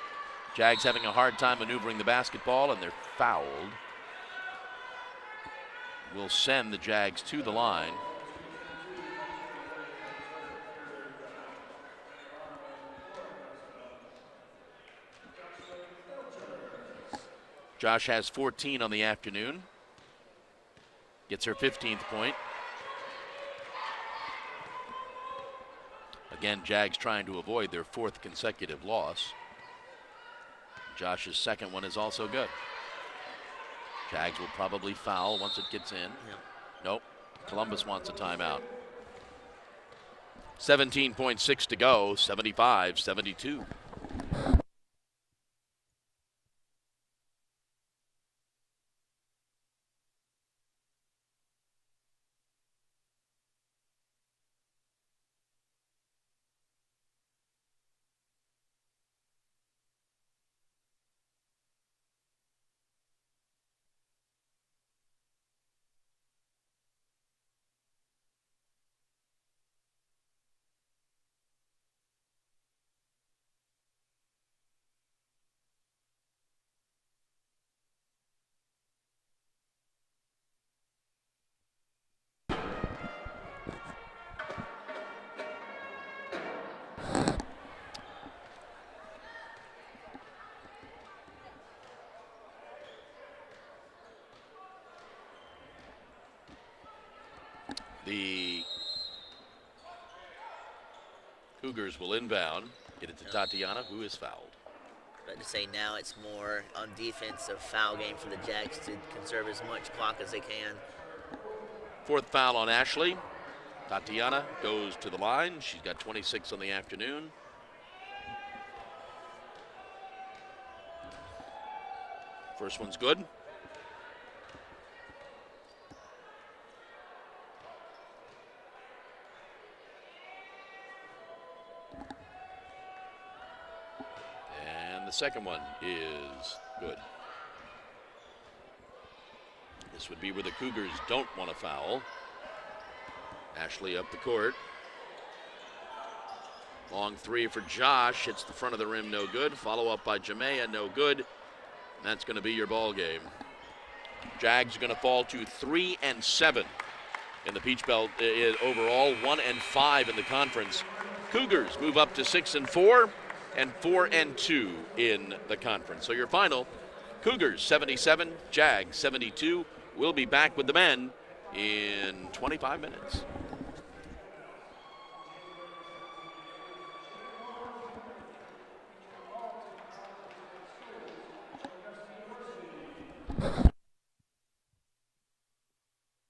Jags having a hard time maneuvering the basketball, and they're fouled. Will send the Jags to the line. Josh has 14 on the afternoon. Gets her 15th point. Again, Jags trying to avoid their 4th consecutive loss. Josh's second one is also good. Jags will probably foul once it gets in. Yep. Nope. Columbus wants a timeout. 17.6 to go, 75-72. The Cougars will inbound, get it to Tatiana, who is fouled. But to say now it's more on defense, a foul game for the Jags to conserve as much clock as they can. 4th foul on Ashley. Tatiana goes to the line. She's got 26 on the afternoon. First one's good. the second one is good. This would be where the Cougars don't want to foul. Ashley up the court. Long three for Josh. Hits the front of the rim, no good. Follow up by Jamea, no good. And that's going to be your ball game. Jags are going to fall to 3-7 in the Peach Belt overall, 1-5 in the conference. Cougars move up to 6-4 and 4-2 in the conference. So your final, Cougars 77, Jags 72. We'll be back with the men in 25 minutes.